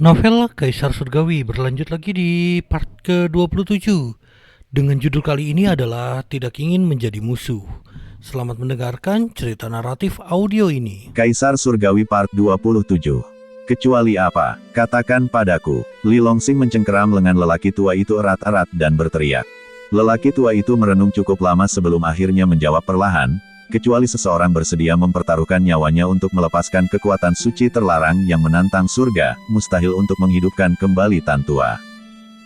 Novel Kaisar Surgawi berlanjut lagi di part ke-27 dengan judul kali ini adalah Tidak Ingin Menjadi Musuh. Selamat mendengarkan cerita naratif audio ini. Kaisar Surgawi part 27. Kecuali apa? Katakan padaku. Li Longsing mencengkeram lengan lelaki tua itu erat-erat dan berteriak. Lelaki tua itu merenung cukup lama sebelum akhirnya menjawab perlahan, kecuali seseorang bersedia mempertaruhkan nyawanya untuk melepaskan kekuatan suci terlarang yang menantang surga, mustahil untuk menghidupkan kembali Tan Tua.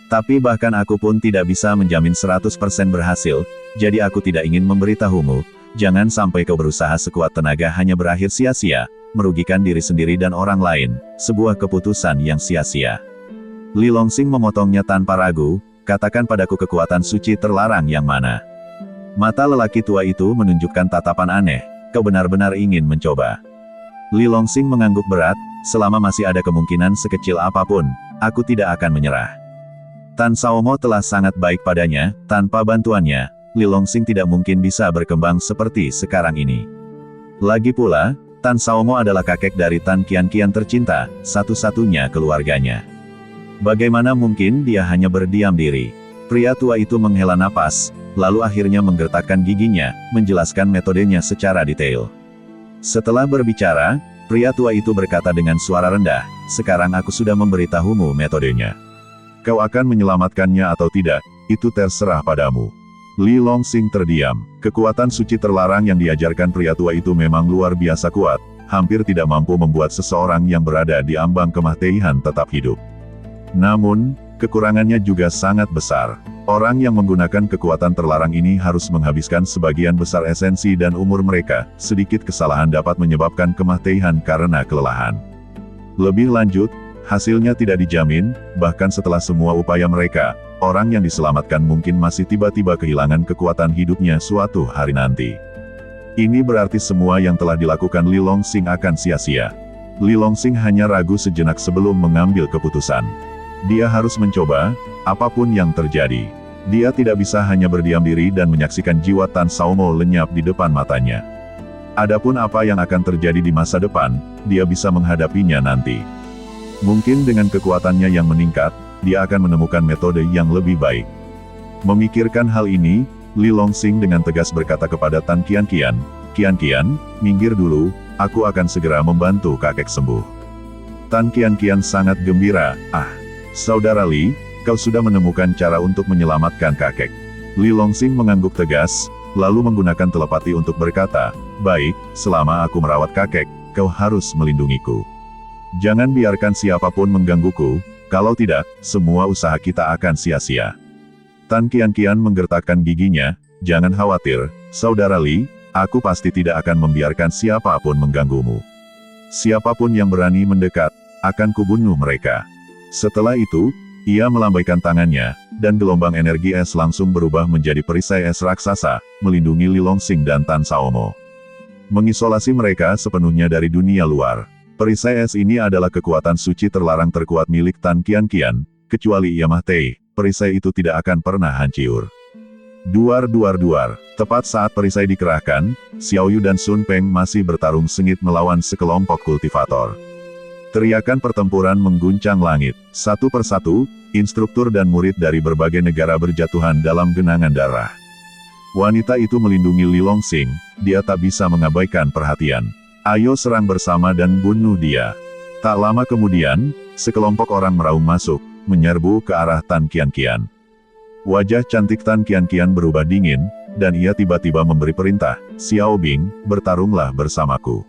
Tapi bahkan aku pun tidak bisa menjamin 100% berhasil, jadi aku tidak ingin memberitahumu, jangan sampai kau berusaha sekuat tenaga hanya berakhir sia-sia, merugikan diri sendiri dan orang lain, sebuah keputusan yang sia-sia. Li Longsing memotongnya tanpa ragu, katakan padaku kekuatan suci terlarang yang mana? Mata lelaki tua itu menunjukkan tatapan aneh, kau benar-benar ingin mencoba. Li Longsing mengangguk berat, selama masih ada kemungkinan sekecil apapun, aku tidak akan menyerah. Tan Saomo telah sangat baik padanya, tanpa bantuannya, Li Longsing tidak mungkin bisa berkembang seperti sekarang ini. Lagi pula, Tan Saomo adalah kakek dari Tan Qianqian tercinta, satu-satunya keluarganya. Bagaimana mungkin dia hanya berdiam diri? Pria tua itu menghela napas, lalu akhirnya menggertakkan giginya, menjelaskan metodenya secara detail. Setelah berbicara, pria tua itu berkata dengan suara rendah, sekarang aku sudah memberitahumu metodenya. Kau akan menyelamatkannya atau tidak, itu terserah padamu. Li Longsing terdiam. Kekuatan suci terlarang yang diajarkan pria tua itu memang luar biasa kuat, hampir tidak mampu membuat seseorang yang berada di ambang kematian tetap hidup. Namun, kekurangannya juga sangat besar. Orang yang menggunakan kekuatan terlarang ini harus menghabiskan sebagian besar esensi dan umur mereka. Sedikit kesalahan dapat menyebabkan kematian karena kelelahan. Lebih lanjut, hasilnya tidak dijamin, bahkan setelah semua upaya mereka, orang yang diselamatkan mungkin masih tiba-tiba kehilangan kekuatan hidupnya suatu hari nanti. Ini berarti semua yang telah dilakukan Li Longsing akan sia-sia. Li Longsing hanya ragu sejenak sebelum mengambil keputusan. Dia harus mencoba, apapun yang terjadi. Dia tidak bisa hanya berdiam diri dan menyaksikan jiwa Tan Saomo lenyap di depan matanya. Adapun apa yang akan terjadi di masa depan, dia bisa menghadapinya nanti. Mungkin dengan kekuatannya yang meningkat, dia akan menemukan metode yang lebih baik. Memikirkan hal ini, Li Longsing dengan tegas berkata kepada Tan Qianqian, "Qianqian, minggir dulu, aku akan segera membantu kakek sembuh." Tan Qianqian sangat gembira, Saudara Li, kau sudah menemukan cara untuk menyelamatkan kakek. Li Longsing mengangguk tegas, lalu menggunakan telepati untuk berkata, baik, selama aku merawat kakek, kau harus melindungiku. Jangan biarkan siapapun menggangguku, kalau tidak, semua usaha kita akan sia-sia. Tan Qianqian menggertakkan giginya, jangan khawatir, Saudara Li, aku pasti tidak akan membiarkan siapapun mengganggumu. Siapapun yang berani mendekat, akan kubunuh mereka. Setelah itu, ia melambaikan tangannya, dan gelombang energi es langsung berubah menjadi perisai es raksasa, melindungi Li Longsing dan Tan Saomo. Mengisolasi mereka sepenuhnya dari dunia luar. Perisai es ini adalah kekuatan suci terlarang terkuat milik Tan Qianqian, kecuali ia mati, perisai itu tidak akan pernah hancur. Duar. Tepat saat perisai dikerahkan, Xiao Yu dan Sun Peng masih bertarung sengit melawan sekelompok kultivator. Teriakan pertempuran mengguncang langit. Satu persatu, instruktur dan murid dari berbagai negara berjatuhan dalam genangan darah. Wanita itu melindungi Li Longsing, dia tak bisa mengabaikan perhatian. Ayo serang bersama dan bunuh dia. Tak lama kemudian, sekelompok orang meraung masuk, menyerbu ke arah Tan Qianqian. Wajah cantik Tan Qianqian berubah dingin, dan ia tiba-tiba memberi perintah, Xiao Bing, bertarunglah bersamaku.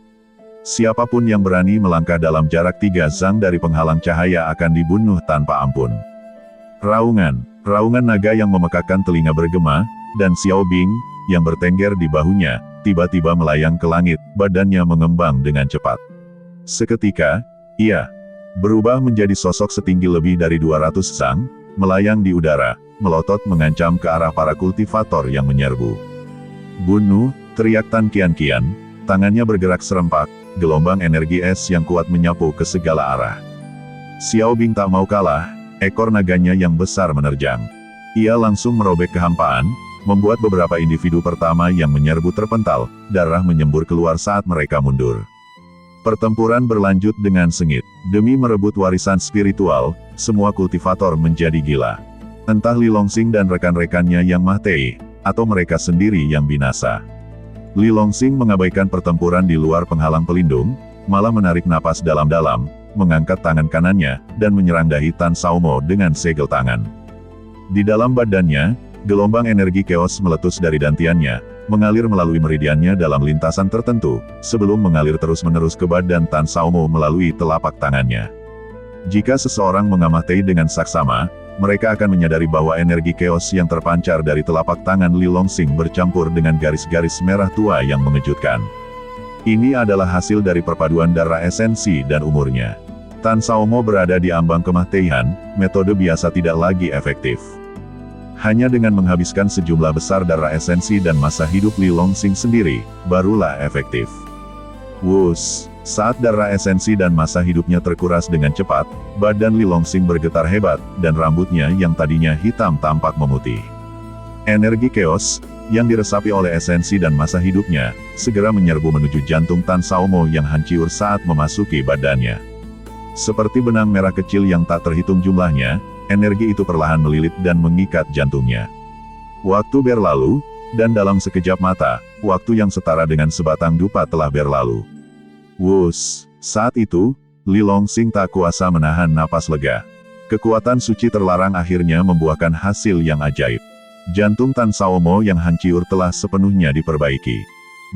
Siapapun yang berani melangkah dalam jarak 3 zang dari penghalang cahaya akan dibunuh tanpa ampun. Raungan naga yang memekakkan telinga bergema, dan Xiao Bing, yang bertengger di bahunya, tiba-tiba melayang ke langit, badannya mengembang dengan cepat. Seketika, ia berubah menjadi sosok setinggi lebih dari 200 zang, melayang di udara, melotot mengancam ke arah para kultivator yang menyerbu. Bunuh, teriak Tan Qianqian, tangannya bergerak serempak, gelombang energi es yang kuat menyapu ke segala arah. Xiao Bing tak mau kalah, ekor naganya yang besar menerjang. Ia langsung merobek kehampaan, membuat beberapa individu pertama yang menyerbu terpental, darah menyembur keluar saat mereka mundur. Pertempuran berlanjut dengan sengit. Demi merebut warisan spiritual, semua kultivator menjadi gila. Entah Li Longsing dan rekan-rekannya yang mati, atau mereka sendiri yang binasa. Li Longsing mengabaikan pertempuran di luar penghalang pelindung, malah menarik napas dalam-dalam, mengangkat tangan kanannya, dan menyerang dahi Tan Saomo dengan segel tangan. Di dalam badannya, gelombang energi chaos meletus dari dantiannya, mengalir melalui meridiannya dalam lintasan tertentu, sebelum mengalir terus-menerus ke badan Tan Saomo melalui telapak tangannya. Jika seseorang mengamati dengan saksama, mereka akan menyadari bahwa energi chaos yang terpancar dari telapak tangan Li Longsing bercampur dengan garis-garis merah tua yang mengejutkan. Ini adalah hasil dari perpaduan darah esensi dan umurnya. Tan Saomo berada di ambang kematian, metode biasa tidak lagi efektif. Hanya dengan menghabiskan sejumlah besar darah esensi dan masa hidup Li Longsing sendiri, barulah efektif. Wus, saat darah esensi dan masa hidupnya terkuras dengan cepat, badan Li Longsing bergetar hebat, dan rambutnya yang tadinya hitam tampak memutih. Energi chaos, yang diresapi oleh esensi dan masa hidupnya, segera menyerbu menuju jantung Tan Saomo yang hancur saat memasuki badannya. Seperti benang merah kecil yang tak terhitung jumlahnya, energi itu perlahan melilit dan mengikat jantungnya. Waktu berlalu, dan dalam sekejap mata, waktu yang setara dengan sebatang dupa telah berlalu. Wus, saat itu, Li Longsing tak kuasa menahan napas lega. Kekuatan suci terlarang akhirnya membuahkan hasil yang ajaib. Jantung Tan Saomo yang hancur telah sepenuhnya diperbaiki.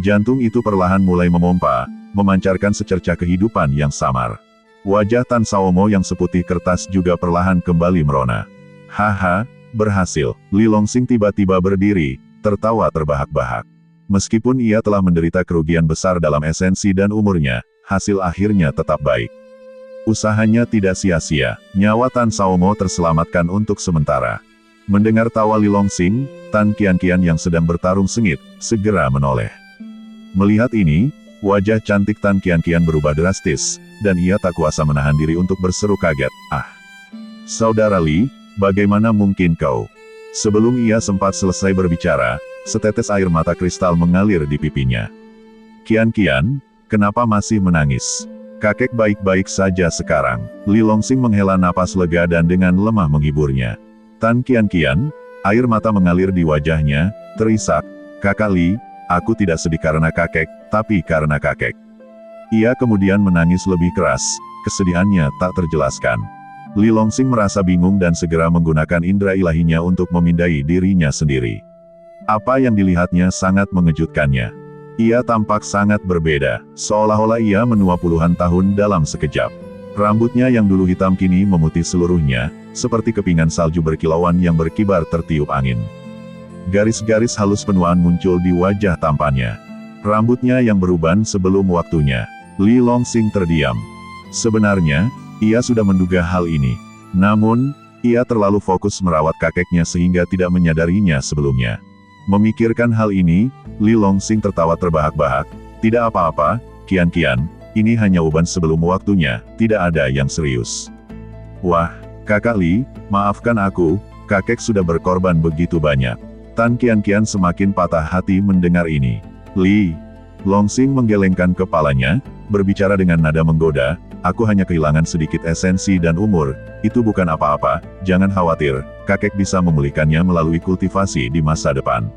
Jantung itu perlahan mulai memompa, memancarkan secercah kehidupan yang samar. Wajah Tan Saomo yang seputih kertas juga perlahan kembali merona. Haha, berhasil. Li Longsing tiba-tiba berdiri, tertawa terbahak-bahak. Meskipun ia telah menderita kerugian besar dalam esensi dan umurnya, hasil akhirnya tetap baik. Usahanya tidak sia-sia, nyawa Tan Saomo terselamatkan untuk sementara. Mendengar tawa Li Longsing, Tan Qianqian yang sedang bertarung sengit, segera menoleh. Melihat ini, wajah cantik Tan Qianqian berubah drastis, dan ia tak kuasa menahan diri untuk berseru kaget, "Ah! Saudara Li, bagaimana mungkin kau?" Sebelum ia sempat selesai berbicara, setetes air mata kristal mengalir di pipinya. "Qianqian, kenapa masih menangis? Kakek baik-baik saja sekarang." Li Longsing menghela napas lega dan dengan lemah menghiburnya. "Tan Qianqian," air mata mengalir di wajahnya, terisak, "Kakak Li, aku tidak sedih karena kakek, tapi karena kakek." Ia kemudian menangis lebih keras, kesedihannya tak terjelaskan. Li Longsing merasa bingung dan segera menggunakan indera ilahinya untuk memindai dirinya sendiri. Apa yang dilihatnya sangat mengejutkannya. Ia tampak sangat berbeda, seolah-olah ia menua puluhan tahun dalam sekejap. Rambutnya yang dulu hitam kini memutih seluruhnya, seperti kepingan salju berkilauan yang berkibar tertiup angin. Garis-garis halus penuaan muncul di wajah tampannya. Rambutnya yang beruban sebelum waktunya. Li Longsing terdiam. Sebenarnya, ia sudah menduga hal ini. Namun, ia terlalu fokus merawat kakeknya sehingga tidak menyadarinya sebelumnya. Memikirkan hal ini, Li Longsing tertawa terbahak-bahak. "Tidak apa-apa, Qianqian, ini hanya uban sebelum waktunya, tidak ada yang serius." "Wah, Kakak Li, maafkan aku, kakek sudah berkorban begitu banyak." Tan Qianqian semakin patah hati mendengar ini. "Li," Longsing menggelengkan kepalanya, berbicara dengan nada menggoda, "Aku hanya kehilangan sedikit esensi dan umur, itu bukan apa-apa, jangan khawatir, kakek bisa memulihkannya melalui kultivasi di masa depan."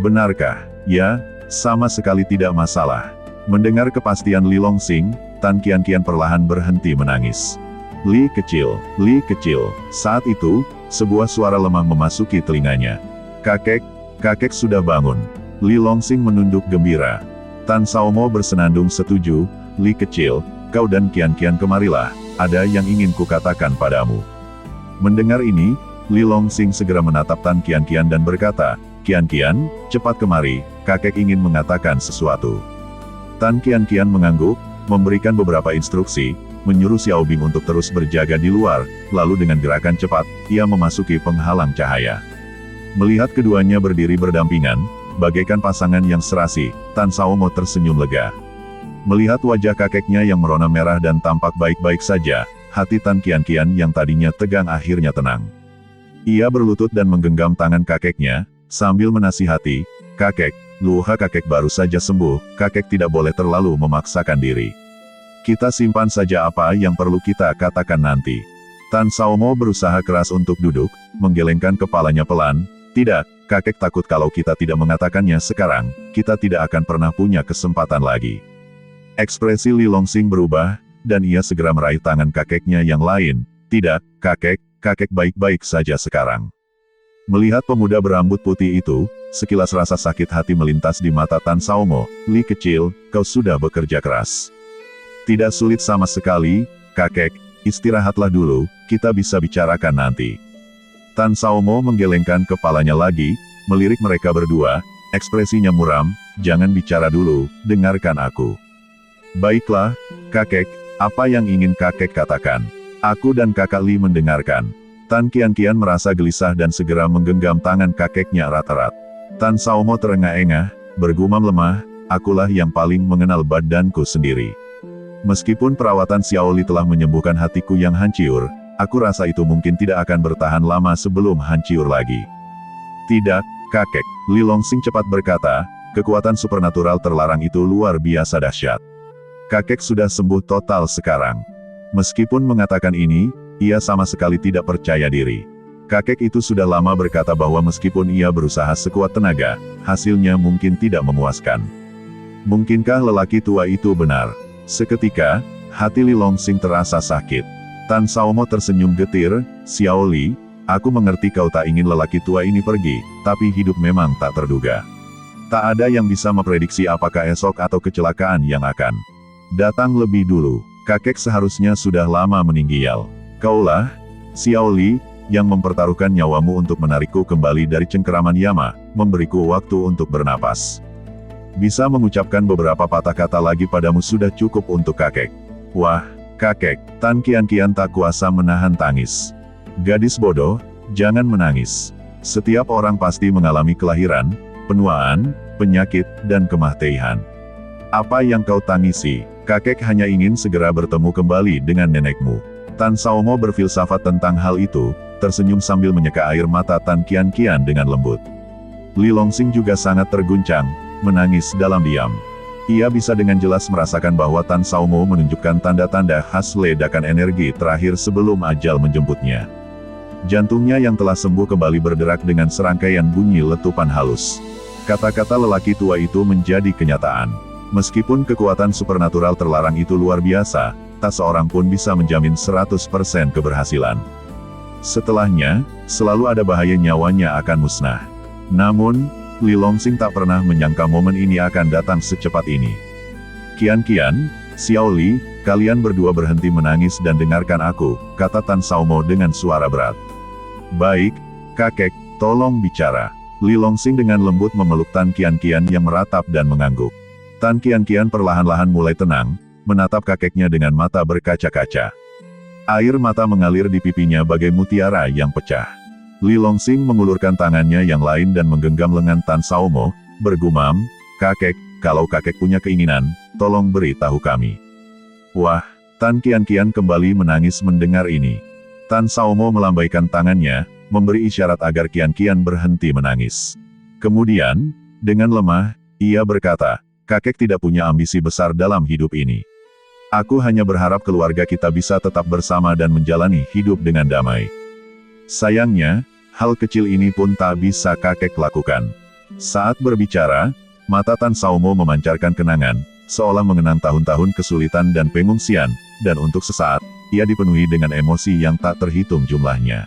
"Benarkah?" "Ya, sama sekali tidak masalah." Mendengar kepastian Li Longsing, Tan Qianqian perlahan berhenti menangis. "Li kecil, Li kecil." Saat itu, sebuah suara lemah memasuki telinganya. "Kakek, kakek sudah bangun." Li Longsing menunduk gembira. Tan Saomo bersenandung setuju, "Li kecil, kau dan Qianqian kemarilah, ada yang ingin kukatakan padamu." Mendengar ini, Li Longsing segera menatap Tan Qianqian dan berkata, "Qianqian, cepat kemari, kakek ingin mengatakan sesuatu." Tan Qianqian mengangguk, memberikan beberapa instruksi, menyuruh Xiao Bing untuk terus berjaga di luar, lalu dengan gerakan cepat, ia memasuki penghalang cahaya. Melihat keduanya berdiri berdampingan, bagaikan pasangan yang serasi, Tan Saomo tersenyum lega. Melihat wajah kakeknya yang merona merah dan tampak baik-baik saja, hati Tan Qianqian yang tadinya tegang akhirnya tenang. Ia berlutut dan menggenggam tangan kakeknya, sambil menasihati, "Kakek, luka kakek baru saja sembuh, kakek tidak boleh terlalu memaksakan diri." Kita simpan saja apa yang perlu kita katakan nanti. Tan Saomo berusaha keras untuk duduk, menggelengkan kepalanya pelan. Tidak, kakek takut kalau kita tidak mengatakannya sekarang, kita tidak akan pernah punya kesempatan lagi. Ekspresi Li Longsing berubah, dan ia segera meraih tangan kakeknya yang lain. Tidak, kakek baik-baik saja sekarang. Melihat pemuda berambut putih itu, sekilas rasa sakit hati melintas di mata Tan Saomo. Li kecil, kau sudah bekerja keras. Tidak sulit sama sekali, kakek, istirahatlah dulu, kita bisa bicarakan nanti. Tan Saomo menggelengkan kepalanya lagi, melirik mereka berdua, ekspresinya muram, jangan bicara dulu, dengarkan aku. Baiklah, kakek, apa yang ingin kakek katakan? Aku dan kakak Li mendengarkan. Tan Qianqian merasa gelisah dan segera menggenggam tangan kakeknya erat-erat. Tan Saomo terengah-engah, bergumam lemah, akulah yang paling mengenal badanku sendiri. Meskipun perawatan Xiaoli telah menyembuhkan hatiku yang hancur, aku rasa itu mungkin tidak akan bertahan lama sebelum hancur lagi. Tidak, kakek, Li Longsing cepat berkata, kekuatan supernatural terlarang itu luar biasa dahsyat. Kakek sudah sembuh total sekarang. Meskipun mengatakan ini, ia sama sekali tidak percaya diri. Kakek itu sudah lama berkata bahwa meskipun ia berusaha sekuat tenaga, hasilnya mungkin tidak memuaskan. Mungkinkah lelaki tua itu benar? Seketika, hati Li Longsing terasa sakit. Tan Saomo tersenyum getir, Xiaoli, aku mengerti kau tak ingin lelaki tua ini pergi, tapi hidup memang tak terduga. Tak ada yang bisa memprediksi apakah esok atau kecelakaan yang akan datang lebih dulu. Kakek seharusnya sudah lama meninggal. Kaulah, Xiaoli, yang mempertaruhkan nyawamu untuk menarikku kembali dari cengkeraman Yama, memberiku waktu untuk bernapas. Bisa mengucapkan beberapa patah kata lagi padamu sudah cukup untuk kakek. Wah, kakek, Tan Qianqian tak kuasa menahan tangis. Gadis bodoh, jangan menangis. Setiap orang pasti mengalami kelahiran, penuaan, penyakit, dan kematian. Apa yang kau tangisi? Kakek hanya ingin segera bertemu kembali dengan nenekmu. Tan Saomo berfilsafat tentang hal itu, tersenyum sambil menyeka air mata Tan Qianqian dengan lembut. Li Longsing juga sangat terguncang, menangis dalam diam. Ia bisa dengan jelas merasakan bahwa Tan Saomo menunjukkan tanda-tanda khas ledakan energi terakhir sebelum ajal menjemputnya. Jantungnya yang telah sembuh kembali berderak dengan serangkaian bunyi letupan halus. Kata-kata lelaki tua itu menjadi kenyataan. Meskipun kekuatan supernatural terlarang itu luar biasa, tak seorang pun bisa menjamin 100% keberhasilan. Setelahnya, selalu ada bahaya nyawanya akan musnah. Namun, Li Longsing tak pernah menyangka momen ini akan datang secepat ini. Qianqian, Xiaoli, kalian berdua berhenti menangis dan dengarkan aku, kata Tan Saomo dengan suara berat. Baik, kakek, tolong bicara. Li Longsing dengan lembut memeluk Tan Qianqian yang meratap dan mengangguk. Tan Qianqian perlahan-lahan mulai tenang, menatap kakeknya dengan mata berkaca-kaca. Air mata mengalir di pipinya bagai mutiara yang pecah. Li Longsing mengulurkan tangannya yang lain dan menggenggam lengan Tan Saomo, bergumam, kakek, kalau kakek punya keinginan, tolong beritahu kami. Wah, Tan Qianqian kembali menangis mendengar ini. Tan Saomo melambaikan tangannya, memberi isyarat agar Qianqian berhenti menangis. Kemudian, dengan lemah, ia berkata, kakek tidak punya ambisi besar dalam hidup ini. Aku hanya berharap keluarga kita bisa tetap bersama dan menjalani hidup dengan damai. Sayangnya, hal kecil ini pun tak bisa kakek lakukan. Saat berbicara, mata Tan Saomo memancarkan kenangan, seolah mengenang tahun-tahun kesulitan dan pengungsian, dan untuk sesaat, ia dipenuhi dengan emosi yang tak terhitung jumlahnya.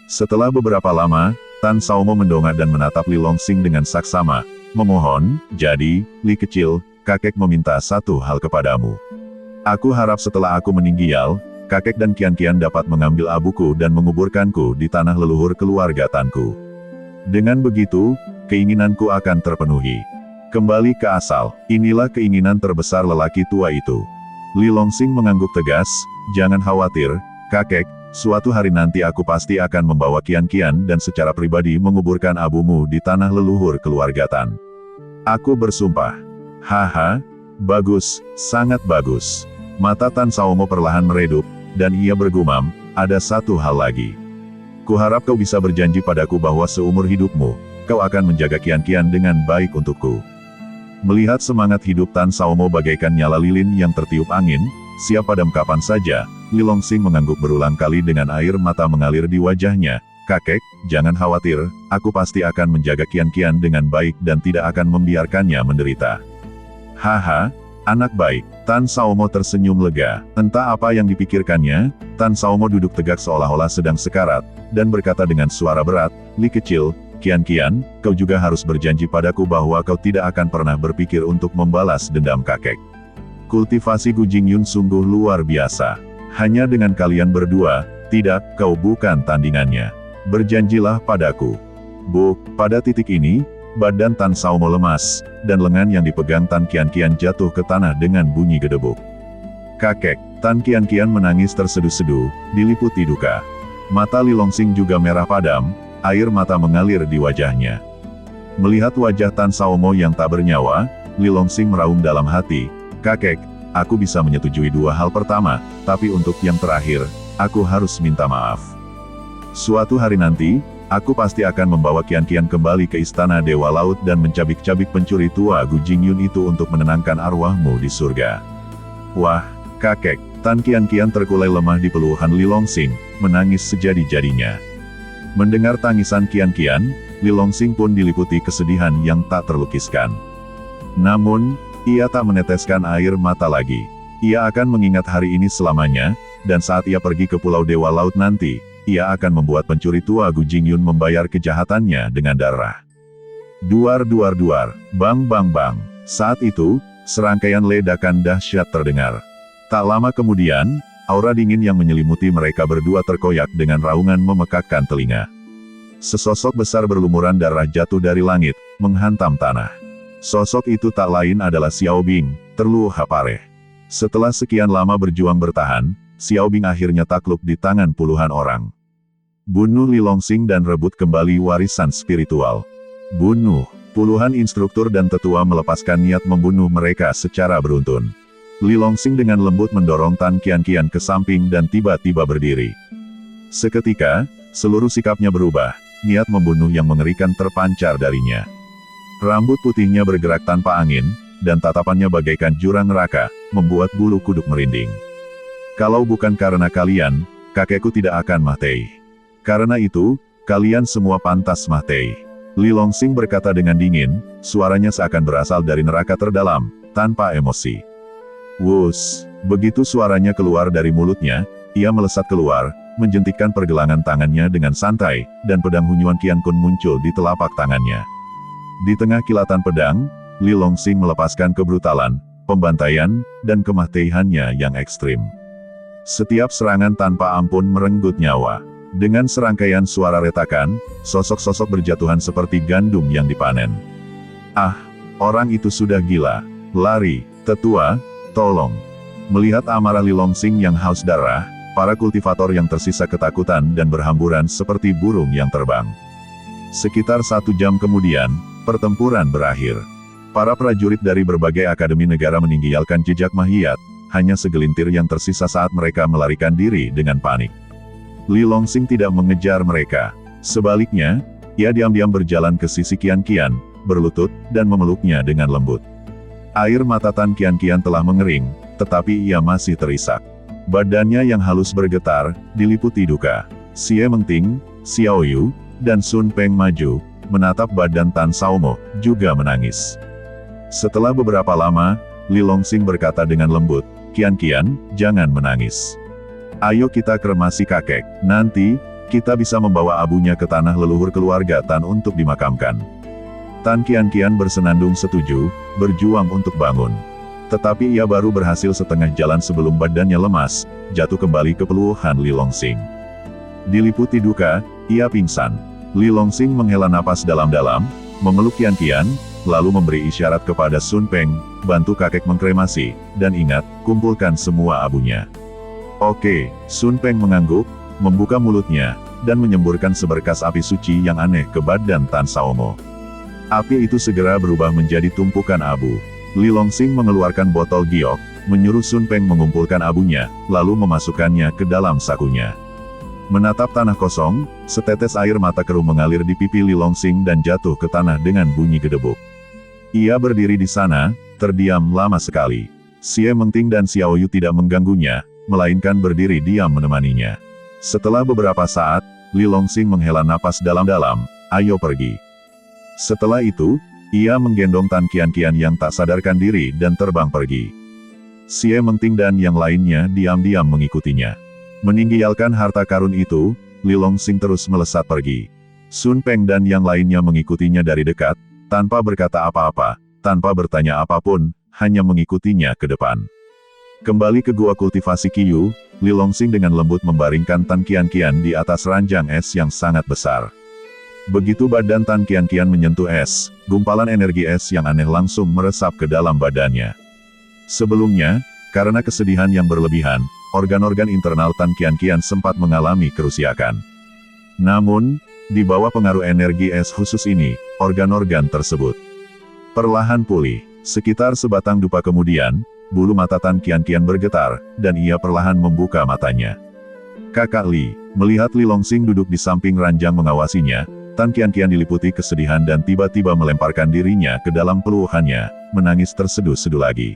Setelah beberapa lama, Tan Saomo mendongak dan menatap Li Longsing dengan saksama, memohon, jadi, Li kecil, kakek meminta satu hal kepadamu. Aku harap setelah aku meninggal, kakek dan Qianqian dapat mengambil abuku dan menguburkanku di tanah leluhur keluarga Tanku. Dengan begitu, keinginanku akan terpenuhi. Kembali ke asal, inilah keinginan terbesar lelaki tua itu. Li Longsing mengangguk tegas, jangan khawatir, kakek, suatu hari nanti aku pasti akan membawa Qianqian dan secara pribadi menguburkan abumu di tanah leluhur keluarga Tan. Aku bersumpah. Haha, bagus, sangat bagus. Mata Tan Saomo perlahan meredup, dan ia bergumam, ada satu hal lagi. Kuharap kau bisa berjanji padaku bahwa seumur hidupmu, kau akan menjaga Qianqian dengan baik untukku. Melihat semangat hidup Tan Saomo bagaikan nyala lilin yang tertiup angin, siap padam kapan saja. Li Longsing mengangguk berulang kali dengan air mata mengalir di wajahnya. Kakek, jangan khawatir, aku pasti akan menjaga Qian dengan baik dan tidak akan membiarkannya menderita. Haha, anak baik. Tan Saomo tersenyum lega. Entah apa yang dipikirkannya, Tan Saomo duduk tegak seolah-olah sedang sekarat, dan berkata dengan suara berat, Li kecil, Qian, kau juga harus berjanji padaku bahwa kau tidak akan pernah berpikir untuk membalas dendam kakek. Kultivasi Gu Jingyun sungguh luar biasa. Hanya dengan kalian berdua, tidak, kau bukan tandingannya. Berjanjilah padaku. Pada titik ini, badan Tan Saomo lemas, dan lengan yang dipegang Tan Qian jatuh ke tanah dengan bunyi gedebuk. Kakek, Tan Qian menangis terseduh-seduh, diliputi duka. Mata Li Longsing juga merah padam, air mata mengalir di wajahnya. Melihat wajah Tan Saomo yang tak bernyawa, Li Longsing meraung dalam hati, kakek, aku bisa menyetujui dua hal pertama, tapi untuk yang terakhir, aku harus minta maaf. Suatu hari nanti, aku pasti akan membawa Qian kembali ke Istana Dewa Laut dan mencabik-cabik pencuri tua Gu Jingyun itu untuk menenangkan arwahmu di surga. Wah, kakek, Tan Qian terkulai lemah di pelukan Li Longsing, menangis sejadi-jadinya. Mendengar tangisan Qian, Li Longsing pun diliputi kesedihan yang tak terlukiskan. Namun, ia tak meneteskan air mata lagi. Ia akan mengingat hari ini selamanya, dan saat ia pergi ke Pulau Dewa Laut nanti, ia akan membuat pencuri tua Gu Jingyun membayar kejahatannya dengan darah. Duar, bang. Saat itu, serangkaian ledakan dahsyat terdengar. Tak lama kemudian, aura dingin yang menyelimuti mereka berdua terkoyak dengan raungan memekakkan telinga. Sesosok besar berlumuran darah jatuh dari langit, menghantam tanah. Sosok itu tak lain adalah Xiao Bing, terluka pareh. Setelah sekian lama berjuang bertahan, Xiao Bing akhirnya takluk di tangan puluhan orang. Bunuh Li Longsing dan rebut kembali warisan spiritual. Bunuh. Puluhan instruktur dan tetua melepaskan niat membunuh mereka secara beruntun. Li Longsing dengan lembut mendorong Tan Qian ke samping dan tiba-tiba berdiri. Seketika, seluruh sikapnya berubah, niat membunuh yang mengerikan terpancar darinya. Rambut putihnya bergerak tanpa angin, dan tatapannya bagaikan jurang neraka, membuat bulu kuduk merinding. Kalau bukan karena kalian, kakekku tidak akan mati. Karena itu, kalian semua pantas mati. Li Longsing berkata dengan dingin, suaranya seakan berasal dari neraka terdalam, tanpa emosi. Wus, begitu suaranya keluar dari mulutnya, ia melesat keluar, menjentikkan pergelangan tangannya dengan santai, dan pedang Hunyuan Qiankun muncul di telapak tangannya. Di tengah kilatan pedang, Li Longsing melepaskan kebrutalan, pembantaian, dan kematiannya yang ekstrim. Setiap serangan tanpa ampun merenggut nyawa. Dengan serangkaian suara retakan, sosok-sosok berjatuhan seperti gandum yang dipanen. Ah, orang itu sudah gila. Lari, tetua, tolong. Melihat amarah Li Longsing yang haus darah, para kultivator yang tersisa ketakutan dan berhamburan seperti burung yang terbang. Sekitar 1 jam kemudian, pertempuran berakhir. Para prajurit dari berbagai akademi negara meninggalkan jejak mahiyat, hanya segelintir yang tersisa saat mereka melarikan diri dengan panik. Li Longsing tidak mengejar mereka. Sebaliknya, ia diam-diam berjalan ke sisi Qian, berlutut, dan memeluknya dengan lembut. Air mata Tan Qian telah mengering, tetapi ia masih terisak. Badannya yang halus bergetar, diliputi duka. Xie Mengting, Xiao Yu, dan Sun Peng maju, menatap badan Tan Saomo, juga menangis. Setelah beberapa lama, Li Longsing berkata dengan lembut, Qian, jangan menangis. Ayo kita kremasi kakek, nanti, kita bisa membawa abunya ke tanah leluhur keluarga Tan untuk dimakamkan. Tan Qian bersenandung setuju, berjuang untuk bangun. Tetapi ia baru berhasil setengah jalan sebelum badannya lemas, jatuh kembali ke pelukan Li Longsing. Diliputi duka, ia pingsan. Li Longsing menghela napas dalam-dalam, memeluk Qian, lalu memberi isyarat kepada Sun Peng, bantu kakek mengkremasi, dan ingat, kumpulkan semua abunya. Oke, Sun Peng mengangguk, membuka mulutnya, dan menyemburkan seberkas api suci yang aneh ke badan Tan Saomo. Api itu segera berubah menjadi tumpukan abu. Li Longsing mengeluarkan botol giok, menyuruh Sun Peng mengumpulkan abunya, lalu memasukkannya ke dalam sakunya. Menatap tanah kosong, setetes air mata keruh mengalir di pipi Li Longsing dan jatuh ke tanah dengan bunyi gedebuk. Ia berdiri di sana, terdiam lama sekali. Xie Mengting dan Xiao Yu tidak mengganggunya, melainkan berdiri diam menemaninya. Setelah beberapa saat, Li Longsing menghela napas dalam-dalam, ayo pergi. Setelah itu, ia menggendong Tan Qianqian yang tak sadarkan diri dan terbang pergi. Xie Mengting dan yang lainnya diam-diam mengikutinya. Meninggalkan harta karun itu, Li Longsing terus melesat pergi. Sun Peng dan yang lainnya mengikutinya dari dekat, tanpa berkata apa-apa, tanpa bertanya apapun, hanya mengikutinya ke depan. Kembali ke gua kultivasi Qiyu, Li Longsing dengan lembut membaringkan Tan Qianqian di atas ranjang es yang sangat besar. Begitu badan Tan Qianqian menyentuh es, gumpalan energi es yang aneh langsung meresap ke dalam badannya. Sebelumnya, karena kesedihan yang berlebihan, organ-organ internal Tan Qianqian sempat mengalami kerusakan. Namun, di bawah pengaruh energi es khusus ini, organ-organ tersebut perlahan pulih. Sekitar sebatang dupa kemudian, bulu mata Tan Qianqian bergetar, dan ia perlahan membuka matanya. Kakak Li, melihat Li Longsing duduk di samping ranjang mengawasinya, Tan Qianqian diliputi kesedihan dan tiba-tiba melemparkan dirinya ke dalam pelukannya, menangis terseduh-seduh lagi.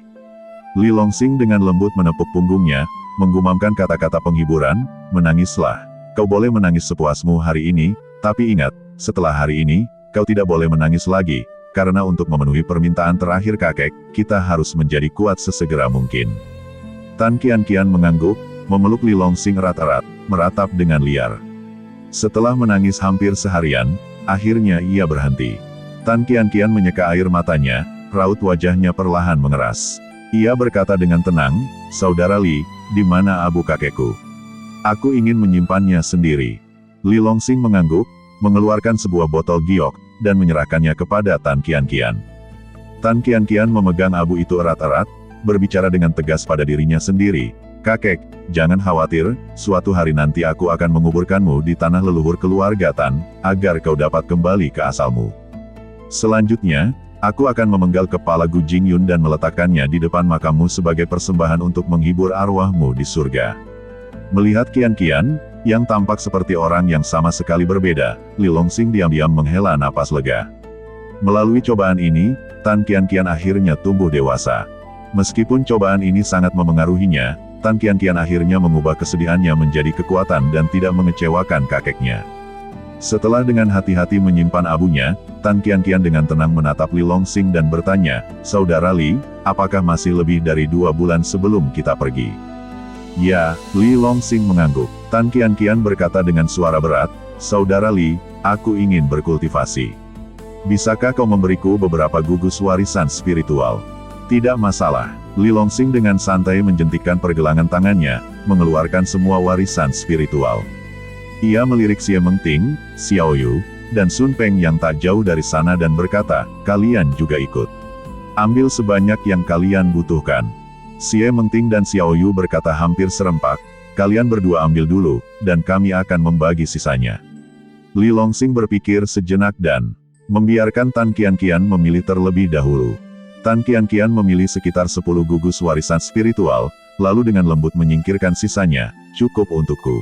Li Longsing dengan lembut menepuk punggungnya, menggumamkan kata-kata penghiburan, menangislah. Kau boleh menangis sepuasmu hari ini, tapi ingat, setelah hari ini, kau tidak boleh menangis lagi. Karena untuk memenuhi permintaan terakhir kakek, kita harus menjadi kuat sesegera mungkin. Tan Qianqian mengangguk, memeluk Li Longsing erat-erat, meratap dengan liar. Setelah menangis hampir seharian, akhirnya ia berhenti. Tan Qianqian menyeka air matanya, raut wajahnya perlahan mengeras. Ia berkata dengan tenang, Saudara Li, di mana abu kakekku? Aku ingin menyimpannya sendiri. Li Longsing mengangguk, mengeluarkan sebuah botol giok, dan menyerahkannya kepada Tan Qianqian. Tan Qianqian memegang abu itu erat-erat, berbicara dengan tegas pada dirinya sendiri, Kakek, jangan khawatir, suatu hari nanti aku akan menguburkanmu di tanah leluhur keluarga Tan, agar kau dapat kembali ke asalmu. Selanjutnya, aku akan memenggal kepala Gu Jingyun dan meletakkannya di depan makammu sebagai persembahan untuk menghibur arwahmu di surga. Melihat Qianqian, yang tampak seperti orang yang sama sekali berbeda, Li Longsing diam-diam menghela napas lega. Melalui cobaan ini, Tan Qianqian akhirnya tumbuh dewasa. Meskipun cobaan ini sangat memengaruhinya, Tan Qianqian akhirnya mengubah kesedihannya menjadi kekuatan dan tidak mengecewakan kakeknya. Setelah dengan hati-hati menyimpan abunya, Tan Qianqian dengan tenang menatap Li Longsing dan bertanya, Saudara Li, apakah masih lebih dari 2 bulan sebelum kita pergi? Ya, Li Longsing mengangguk. Tan Qianqian berkata dengan suara berat, Saudara Li, aku ingin berkultivasi. Bisakah kau memberiku beberapa gugus warisan spiritual? Tidak masalah. Li Longsing dengan santai menjentikkan pergelangan tangannya, mengeluarkan semua warisan spiritual. Ia melirik Xie Mengting, Xiao Yu, dan Sun Peng yang tak jauh dari sana dan berkata, kalian juga ikut. Ambil sebanyak yang kalian butuhkan. Xie Mengting dan Xiao Yu berkata hampir serempak, kalian berdua ambil dulu, dan kami akan membagi sisanya. Li Longsing berpikir sejenak dan membiarkan Tan Qianqian memilih terlebih dahulu. Tan Qianqian memilih sekitar 10 gugus warisan spiritual, lalu dengan lembut menyingkirkan sisanya, cukup untukku.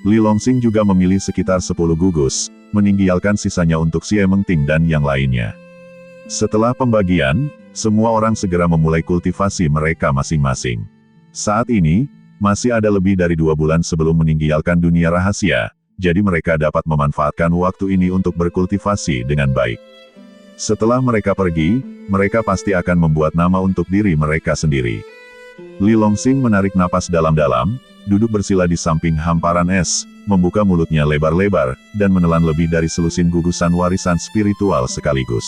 Li Longsing juga memilih sekitar 10 gugus, meninggalkan sisanya untuk Xie Mengting dan yang lainnya. Setelah pembagian, semua orang segera memulai kultivasi mereka masing-masing. Saat ini, masih ada lebih dari 2 bulan sebelum meninggalkan dunia rahasia, jadi mereka dapat memanfaatkan waktu ini untuk berkultivasi dengan baik. Setelah mereka pergi, mereka pasti akan membuat nama untuk diri mereka sendiri. Li Longsing menarik napas dalam-dalam, duduk bersila di samping hamparan es, membuka mulutnya lebar-lebar, dan menelan lebih dari selusin gugusan warisan spiritual sekaligus.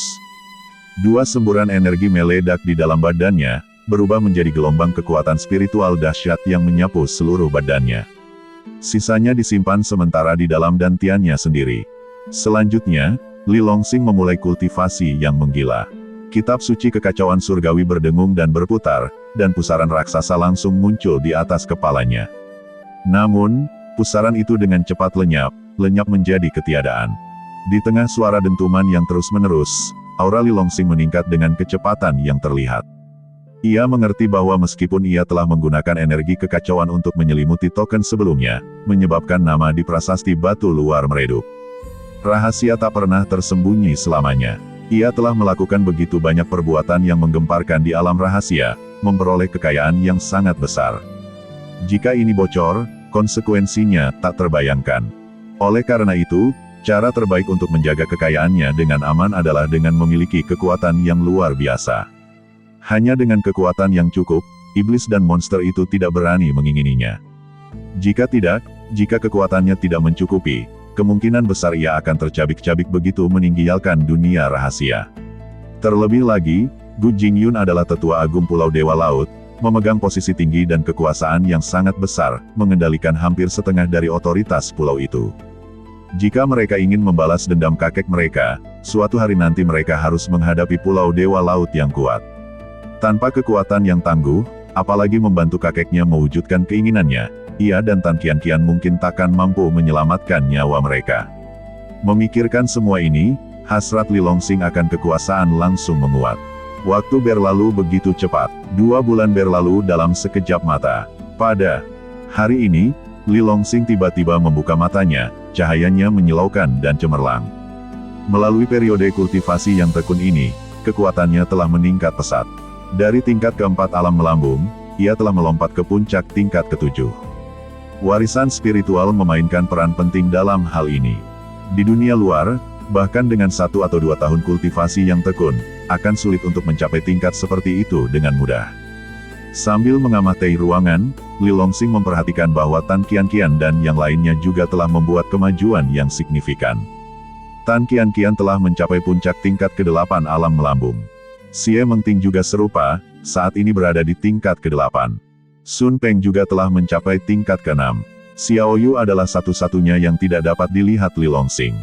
2 semburan energi meledak di dalam badannya, berubah menjadi gelombang kekuatan spiritual dahsyat yang menyapu seluruh badannya. Sisanya disimpan sementara di dalam dantiannya sendiri. Selanjutnya, Li Longsing memulai kultivasi yang menggila. Kitab suci kekacauan surgawi berdengung dan berputar, dan pusaran raksasa langsung muncul di atas kepalanya. Namun, pusaran itu dengan cepat lenyap menjadi ketiadaan. Di tengah suara dentuman yang terus-menerus, aura Li Longsing meningkat dengan kecepatan yang terlihat. Ia mengerti bahwa meskipun ia telah menggunakan energi kekacauan untuk menyelimuti token sebelumnya, menyebabkan nama di prasasti batu luar meredup. Rahasia tak pernah tersembunyi selamanya. Ia telah melakukan begitu banyak perbuatan yang menggemparkan di alam rahasia, memperoleh kekayaan yang sangat besar. Jika ini bocor, konsekuensinya tak terbayangkan. Oleh karena itu, cara terbaik untuk menjaga kekayaannya dengan aman adalah dengan memiliki kekuatan yang luar biasa. Hanya dengan kekuatan yang cukup, iblis dan monster itu tidak berani mengingininya. Jika kekuatannya tidak mencukupi, kemungkinan besar ia akan tercabik-cabik begitu meninggalkan dunia rahasia. Terlebih lagi, Gu Jingyun adalah tetua agung Pulau Dewa Laut, memegang posisi tinggi dan kekuasaan yang sangat besar, mengendalikan hampir setengah dari otoritas pulau itu. Jika mereka ingin membalas dendam kakek mereka, suatu hari nanti mereka harus menghadapi Pulau Dewa Laut yang kuat. Tanpa kekuatan yang tangguh, apalagi membantu kakeknya mewujudkan keinginannya, ia dan Tan Qianqian mungkin takkan mampu menyelamatkan nyawa mereka. Memikirkan semua ini, hasrat Li Longsing akan kekuasaan langsung menguat. Waktu berlalu begitu cepat, 2 bulan berlalu dalam sekejap mata. Pada hari ini, Li Longsing tiba-tiba membuka matanya, cahayanya menyilaukan dan cemerlang. Melalui periode kultivasi yang tekun ini, kekuatannya telah meningkat pesat. Dari tingkat keempat alam melambung, ia telah melompat ke puncak tingkat ketujuh. Warisan spiritual memainkan peran penting dalam hal ini. Di dunia luar, bahkan dengan 1 atau 2 tahun kultivasi yang tekun, akan sulit untuk mencapai tingkat seperti itu dengan mudah. Sambil mengamati ruangan, Li Longsing memperhatikan bahwa Tan Qianqian dan yang lainnya juga telah membuat kemajuan yang signifikan. Tan Qianqian telah mencapai puncak tingkat ke-8 alam melambung. Xie Mengting juga serupa, saat ini berada di tingkat ke-8. Sun Peng juga telah mencapai tingkat ke-6. Xiao Yu adalah satu-satunya yang tidak dapat dilihat Li Longsing.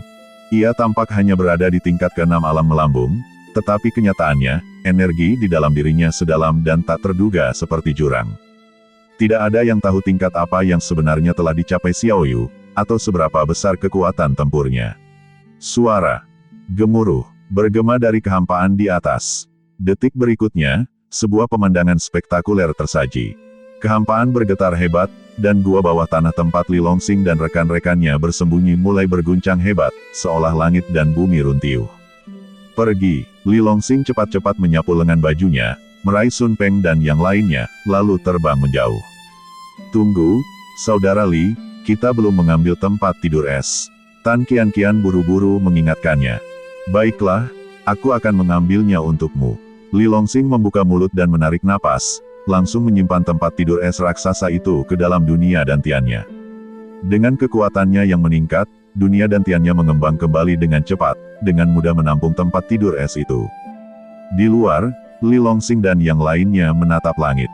Ia tampak hanya berada di tingkat ke-6 alam melambung, tetapi kenyataannya, energi di dalam dirinya sedalam dan tak terduga seperti jurang. Tidak ada yang tahu tingkat apa yang sebenarnya telah dicapai Xiao Yu, atau seberapa besar kekuatan tempurnya. Suara gemuruh bergema dari kehampaan di atas. Detik berikutnya, sebuah pemandangan spektakuler tersaji. Kehampaan bergetar hebat, dan gua bawah tanah tempat Li Longsing dan rekan-rekannya bersembunyi mulai berguncang hebat, seolah langit dan bumi runtuh. Pergi, Li Longsing cepat-cepat menyapu lengan bajunya, meraih Sun Peng dan yang lainnya, lalu terbang menjauh. Tunggu, Saudara Li, kita belum mengambil tempat tidur es. Tan Qianqian buru-buru mengingatkannya. Baiklah, aku akan mengambilnya untukmu. Li Longsing membuka mulut dan menarik napas, langsung menyimpan tempat tidur es raksasa itu ke dalam dunia dantiannya. Dengan kekuatannya yang meningkat, dunia dantiannya mengembang kembali dengan cepat, dengan mudah menampung tempat tidur es itu. Di luar, Li Longsing dan yang lainnya menatap langit.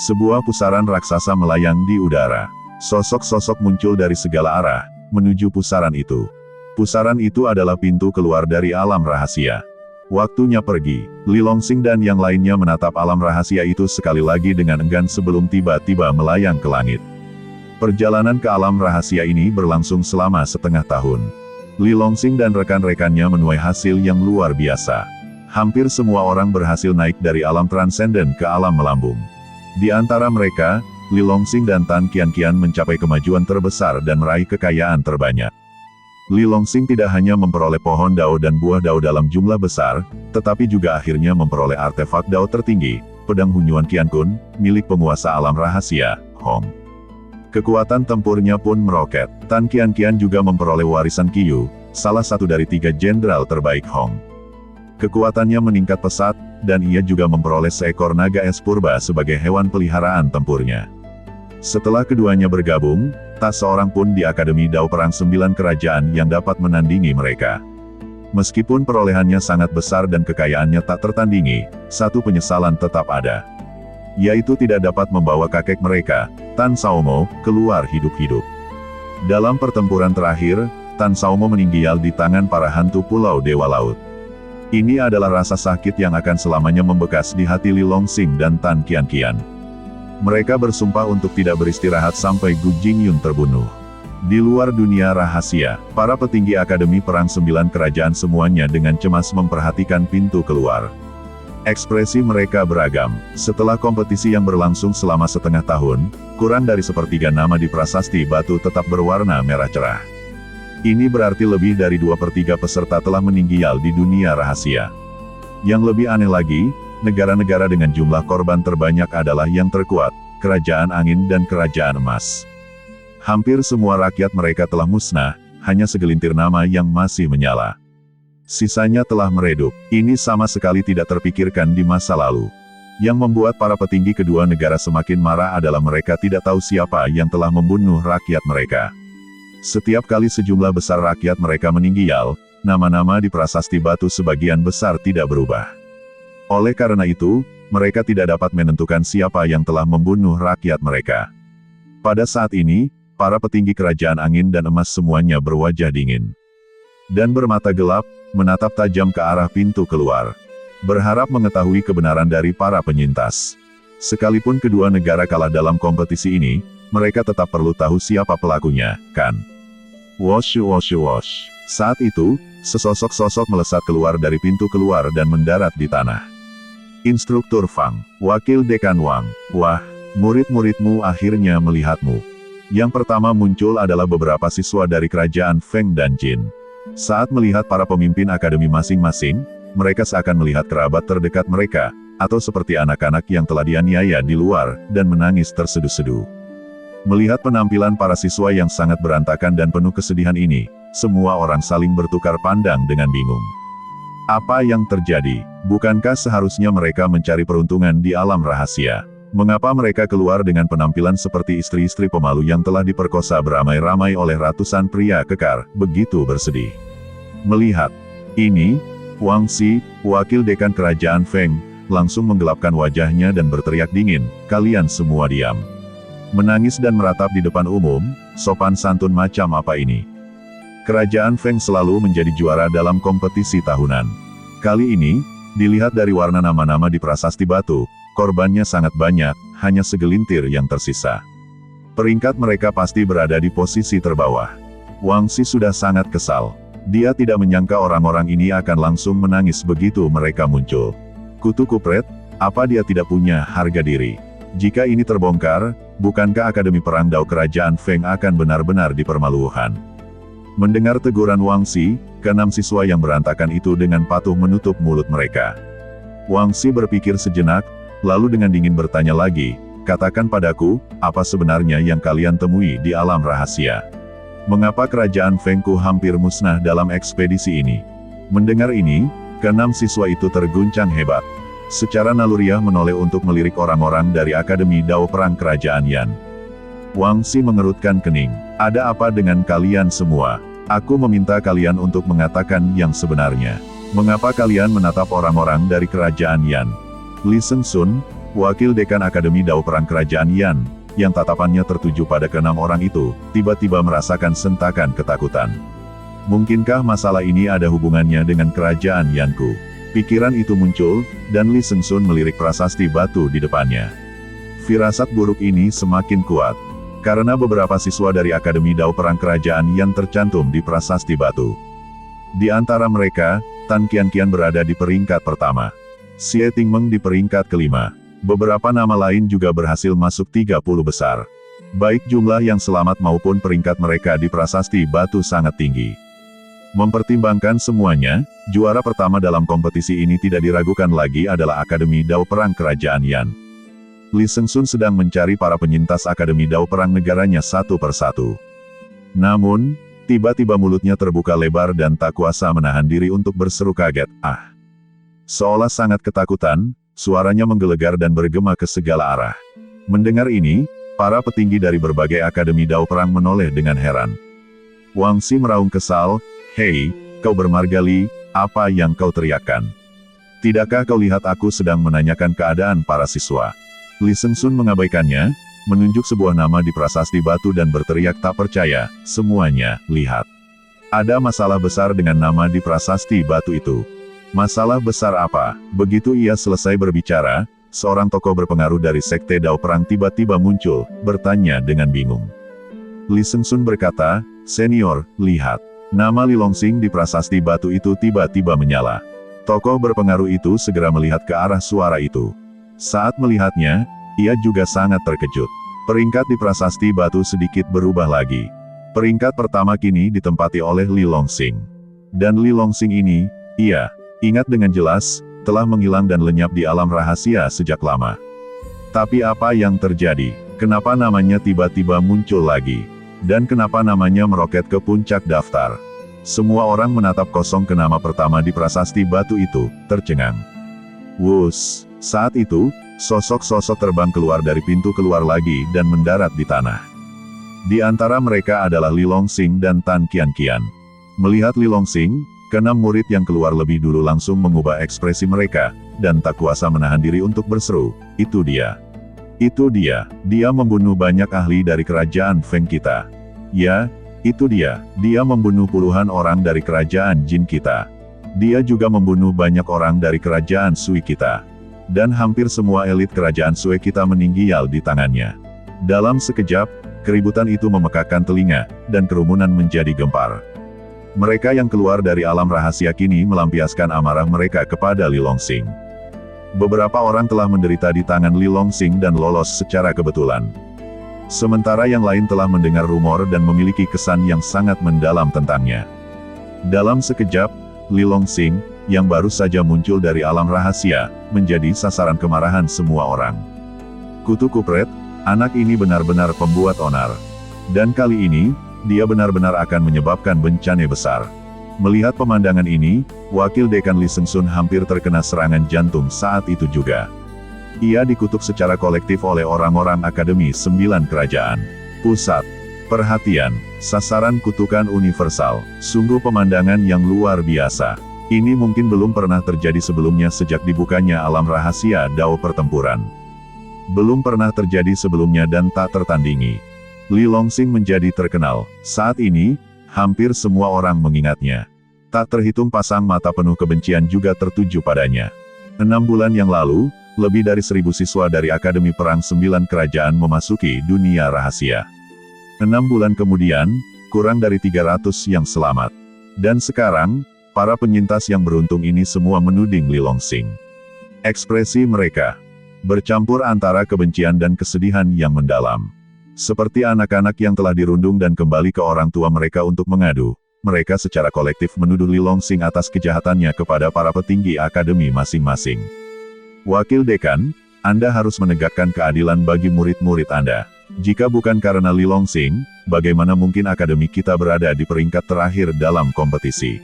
Sebuah pusaran raksasa melayang di udara. Sosok-sosok muncul dari segala arah, menuju pusaran itu. Pusaran itu adalah pintu keluar dari alam rahasia. Waktunya pergi. Li Longsing dan yang lainnya menatap alam rahasia itu sekali lagi dengan enggan sebelum tiba-tiba melayang ke langit. Perjalanan ke alam rahasia ini berlangsung selama setengah tahun. Li Longsing dan rekan-rekannya menuai hasil yang luar biasa. Hampir semua orang berhasil naik dari alam transenden ke alam melambung. Di antara mereka, Li Longsing dan Tan Qianqian mencapai kemajuan terbesar dan meraih kekayaan terbanyak. Li Longsing tidak hanya memperoleh pohon dao dan buah dao dalam jumlah besar, tetapi juga akhirnya memperoleh artefak dao tertinggi, pedang Hunyuan Qiankun, milik penguasa alam rahasia, Hong. Kekuatan tempurnya pun meroket. Tan Qianqian juga memperoleh warisan Qiyu, salah satu dari 3 jenderal terbaik Hong. Kekuatannya meningkat pesat, dan ia juga memperoleh seekor naga es purba sebagai hewan peliharaan tempurnya. Setelah keduanya bergabung, tak seorang pun di Akademi Dao Perang 9 Kerajaan yang dapat menandingi mereka. Meskipun perolehannya sangat besar dan kekayaannya tak tertandingi, satu penyesalan tetap ada. Yaitu tidak dapat membawa kakek mereka, Tan Saomo, keluar hidup-hidup. Dalam pertempuran terakhir, Tan Saomo meninggal di tangan para hantu Pulau Dewa Laut. Ini adalah rasa sakit yang akan selamanya membekas di hati Li Longsing dan Tan Qianqian. Mereka bersumpah untuk tidak beristirahat sampai Gu Jingyun terbunuh. Di luar dunia rahasia, para petinggi Akademi Perang 9 Kerajaan semuanya dengan cemas memperhatikan pintu keluar. Ekspresi mereka beragam. Setelah kompetisi yang berlangsung selama setengah tahun, kurang dari sepertiga nama di prasasti batu tetap berwarna merah cerah. Ini berarti lebih dari 2/3 peserta telah meninggal di dunia rahasia. Yang lebih aneh lagi, negara-negara dengan jumlah korban terbanyak adalah yang terkuat, Kerajaan Angin dan Kerajaan Emas. Hampir semua rakyat mereka telah musnah, hanya segelintir nama yang masih menyala. Sisanya telah meredup. Ini sama sekali tidak terpikirkan di masa lalu. Yang membuat para petinggi kedua negara semakin marah adalah mereka tidak tahu siapa yang telah membunuh rakyat mereka. Setiap kali sejumlah besar rakyat mereka meninggal, nama-nama di prasasti batu sebagian besar tidak berubah. Oleh karena itu, mereka tidak dapat menentukan siapa yang telah membunuh rakyat mereka. Pada saat ini, para petinggi Kerajaan Angin dan Emas semuanya berwajah dingin dan bermata gelap, menatap tajam ke arah pintu keluar, berharap mengetahui kebenaran dari para penyintas. Sekalipun kedua negara kalah dalam kompetisi ini, mereka tetap perlu tahu siapa pelakunya, kan? Wosh wosh wosh. Saat itu, sesosok sosok melesat keluar dari pintu keluar dan mendarat di tanah. Instruktur Fang, Wakil Dekan Wang. Wah, murid-muridmu akhirnya melihatmu. Yang pertama muncul adalah beberapa siswa dari Kerajaan Feng dan Jin. Saat melihat para pemimpin akademi masing-masing, mereka seakan melihat kerabat terdekat mereka, atau seperti anak-anak yang telah dianiaya di luar, dan menangis terseduh-seduh. Melihat penampilan para siswa yang sangat berantakan dan penuh kesedihan ini, semua orang saling bertukar pandang dengan bingung. Apa yang terjadi? Bukankah seharusnya mereka mencari peruntungan di alam rahasia? Mengapa mereka keluar dengan penampilan seperti istri-istri pemalu yang telah diperkosa beramai-ramai oleh ratusan pria kekar, begitu bersedih? Melihat ini, Wang Xi, wakil dekan Kerajaan Feng, langsung menggelapkan wajahnya dan berteriak dingin, "Kalian semua diam." Menangis dan meratap di depan umum, sopan santun macam apa ini? Kerajaan Feng selalu menjadi juara dalam kompetisi tahunan. Kali ini, dilihat dari warna nama-nama di prasasti batu, korbannya sangat banyak, hanya segelintir yang tersisa. Peringkat mereka pasti berada di posisi terbawah. Wang Xi sudah sangat kesal. Dia tidak menyangka orang-orang ini akan langsung menangis begitu mereka muncul. Kutu kupret, apa dia tidak punya harga diri? Jika ini terbongkar, bukankah Akademi Perang Dao Kerajaan Feng akan benar-benar dipermalukan? Mendengar teguran Wang Xi, keenam siswa yang berantakan itu dengan patuh menutup mulut mereka. Wang Xi berpikir sejenak, lalu dengan dingin bertanya lagi, "Katakan padaku, apa sebenarnya yang kalian temui di alam rahasia? Mengapa Kerajaan Fengku hampir musnah dalam ekspedisi ini?" Mendengar ini, keenam siswa itu terguncang hebat. Secara naluriah menoleh untuk melirik orang-orang dari Akademi Dao Perang Kerajaan Yan. Wang Xi mengerutkan kening. "Ada apa dengan kalian semua? Aku meminta kalian untuk mengatakan yang sebenarnya. Mengapa kalian menatap orang-orang dari Kerajaan Yan?" Li Sengsun, wakil dekan Akademi Dao Perang Kerajaan Yan, yang tatapannya tertuju pada keenam orang itu, tiba-tiba merasakan sentakan ketakutan. Mungkinkah masalah ini ada hubungannya dengan Kerajaan Yanku? Pikiran itu muncul, dan Li Sengsun melirik prasasti batu di depannya. Firasat buruk ini semakin kuat, karena beberapa siswa dari Akademi Dao Perang Kerajaan Yan tercantum di prasasti batu. Di antara mereka, Tan Qian berada di peringkat pertama. Xie Tingmeng di peringkat kelima. Beberapa nama lain juga berhasil masuk 30 besar. Baik jumlah yang selamat maupun peringkat mereka di prasasti batu sangat tinggi. Mempertimbangkan semuanya, juara pertama dalam kompetisi ini tidak diragukan lagi adalah Akademi Dao Perang Kerajaan Yan. Li Sengsun sedang mencari para penyintas Akademi Dao Perang negaranya satu persatu. Namun, tiba-tiba mulutnya terbuka lebar dan tak kuasa menahan diri untuk berseru kaget, "Ah!" Seolah sangat ketakutan, suaranya menggelegar dan bergema ke segala arah. Mendengar ini, para petinggi dari berbagai Akademi Dao Perang menoleh dengan heran. Wang Xi meraung kesal, "Hei, kau bermarga Li, apa yang kau teriakkan? Tidakkah kau lihat aku sedang menanyakan keadaan para siswa?" Li Sengsun mengabaikannya, menunjuk sebuah nama di prasasti batu dan berteriak tak percaya, "Semuanya, lihat. Ada masalah besar dengan nama di prasasti batu itu." "Masalah besar apa?" Begitu ia selesai berbicara, seorang tokoh berpengaruh dari Sekte Dao Perang tiba-tiba muncul, bertanya dengan bingung. Li Sengsun berkata, "Senior, lihat. Nama Li Longsing di prasasti batu itu tiba-tiba menyala." Tokoh berpengaruh itu segera melihat ke arah suara itu. Saat melihatnya, ia juga sangat terkejut. Peringkat di prasasti batu sedikit berubah lagi. Peringkat pertama kini ditempati oleh Li Longsing. Dan Li Longsing ini, ia ingat dengan jelas, telah menghilang dan lenyap di alam rahasia sejak lama. Tapi apa yang terjadi? Kenapa namanya tiba-tiba muncul lagi? Dan kenapa namanya meroket ke puncak daftar? Semua orang menatap kosong ke nama pertama di prasasti batu itu, tercengang. Wus, saat itu, sosok-sosok terbang keluar dari pintu keluar lagi dan mendarat di tanah. Di antara mereka adalah Li Longsing dan Tan Qianqian. Melihat Li Longsing, keenam murid yang keluar lebih dulu langsung mengubah ekspresi mereka, dan tak kuasa menahan diri untuk berseru, "Itu dia! Itu dia! Dia membunuh banyak ahli dari kerajaan Feng kita. Ya, itu dia! Dia membunuh puluhan orang dari kerajaan Jin kita. Dia juga membunuh banyak orang dari kerajaan Sui kita. Dan hampir semua elit kerajaan Sui kita meninggal di tangannya." Dalam sekejap, keributan itu memekakkan telinga, dan kerumunan menjadi gempar. Mereka yang keluar dari alam rahasia kini melampiaskan amarah mereka kepada Li Longsing. Beberapa orang telah menderita di tangan Li Longsing dan lolos secara kebetulan. Sementara yang lain telah mendengar rumor dan memiliki kesan yang sangat mendalam tentangnya. Dalam sekejap, Li Longsing, yang baru saja muncul dari alam rahasia, menjadi sasaran kemarahan semua orang. Kutu kupret, anak ini benar-benar pembuat onar. Dan kali ini, dia benar-benar akan menyebabkan bencana besar. Melihat pemandangan ini, Wakil Dekan Li Sengsun hampir terkena serangan jantung saat itu juga. Ia dikutuk secara kolektif oleh orang-orang Akademi 9 Kerajaan Pusat. Perhatian, sasaran kutukan universal, sungguh pemandangan yang luar biasa. Ini mungkin belum pernah terjadi sebelumnya sejak dibukanya alam rahasia Dao Pertempuran. Belum pernah terjadi sebelumnya dan tak tertandingi. Li Longsing menjadi terkenal. Saat ini, hampir semua orang mengingatnya. Tak terhitung pasang mata penuh kebencian juga tertuju padanya. 6 bulan yang lalu, lebih dari 1.000 siswa dari Akademi Perang 9 Kerajaan memasuki dunia rahasia. 6 bulan kemudian, kurang dari 300 yang selamat. Dan sekarang, para penyintas yang beruntung ini semua menuding Li Longsing. Ekspresi mereka bercampur antara kebencian dan kesedihan yang mendalam. Seperti anak-anak yang telah dirundung dan kembali ke orang tua mereka untuk mengadu, mereka secara kolektif menuduh Li Longsing atas kejahatannya kepada para petinggi akademi masing-masing. Wakil Dekan, Anda harus menegakkan keadilan bagi murid-murid Anda. Jika bukan karena Li Longsing, bagaimana mungkin akademi kita berada di peringkat terakhir dalam kompetisi?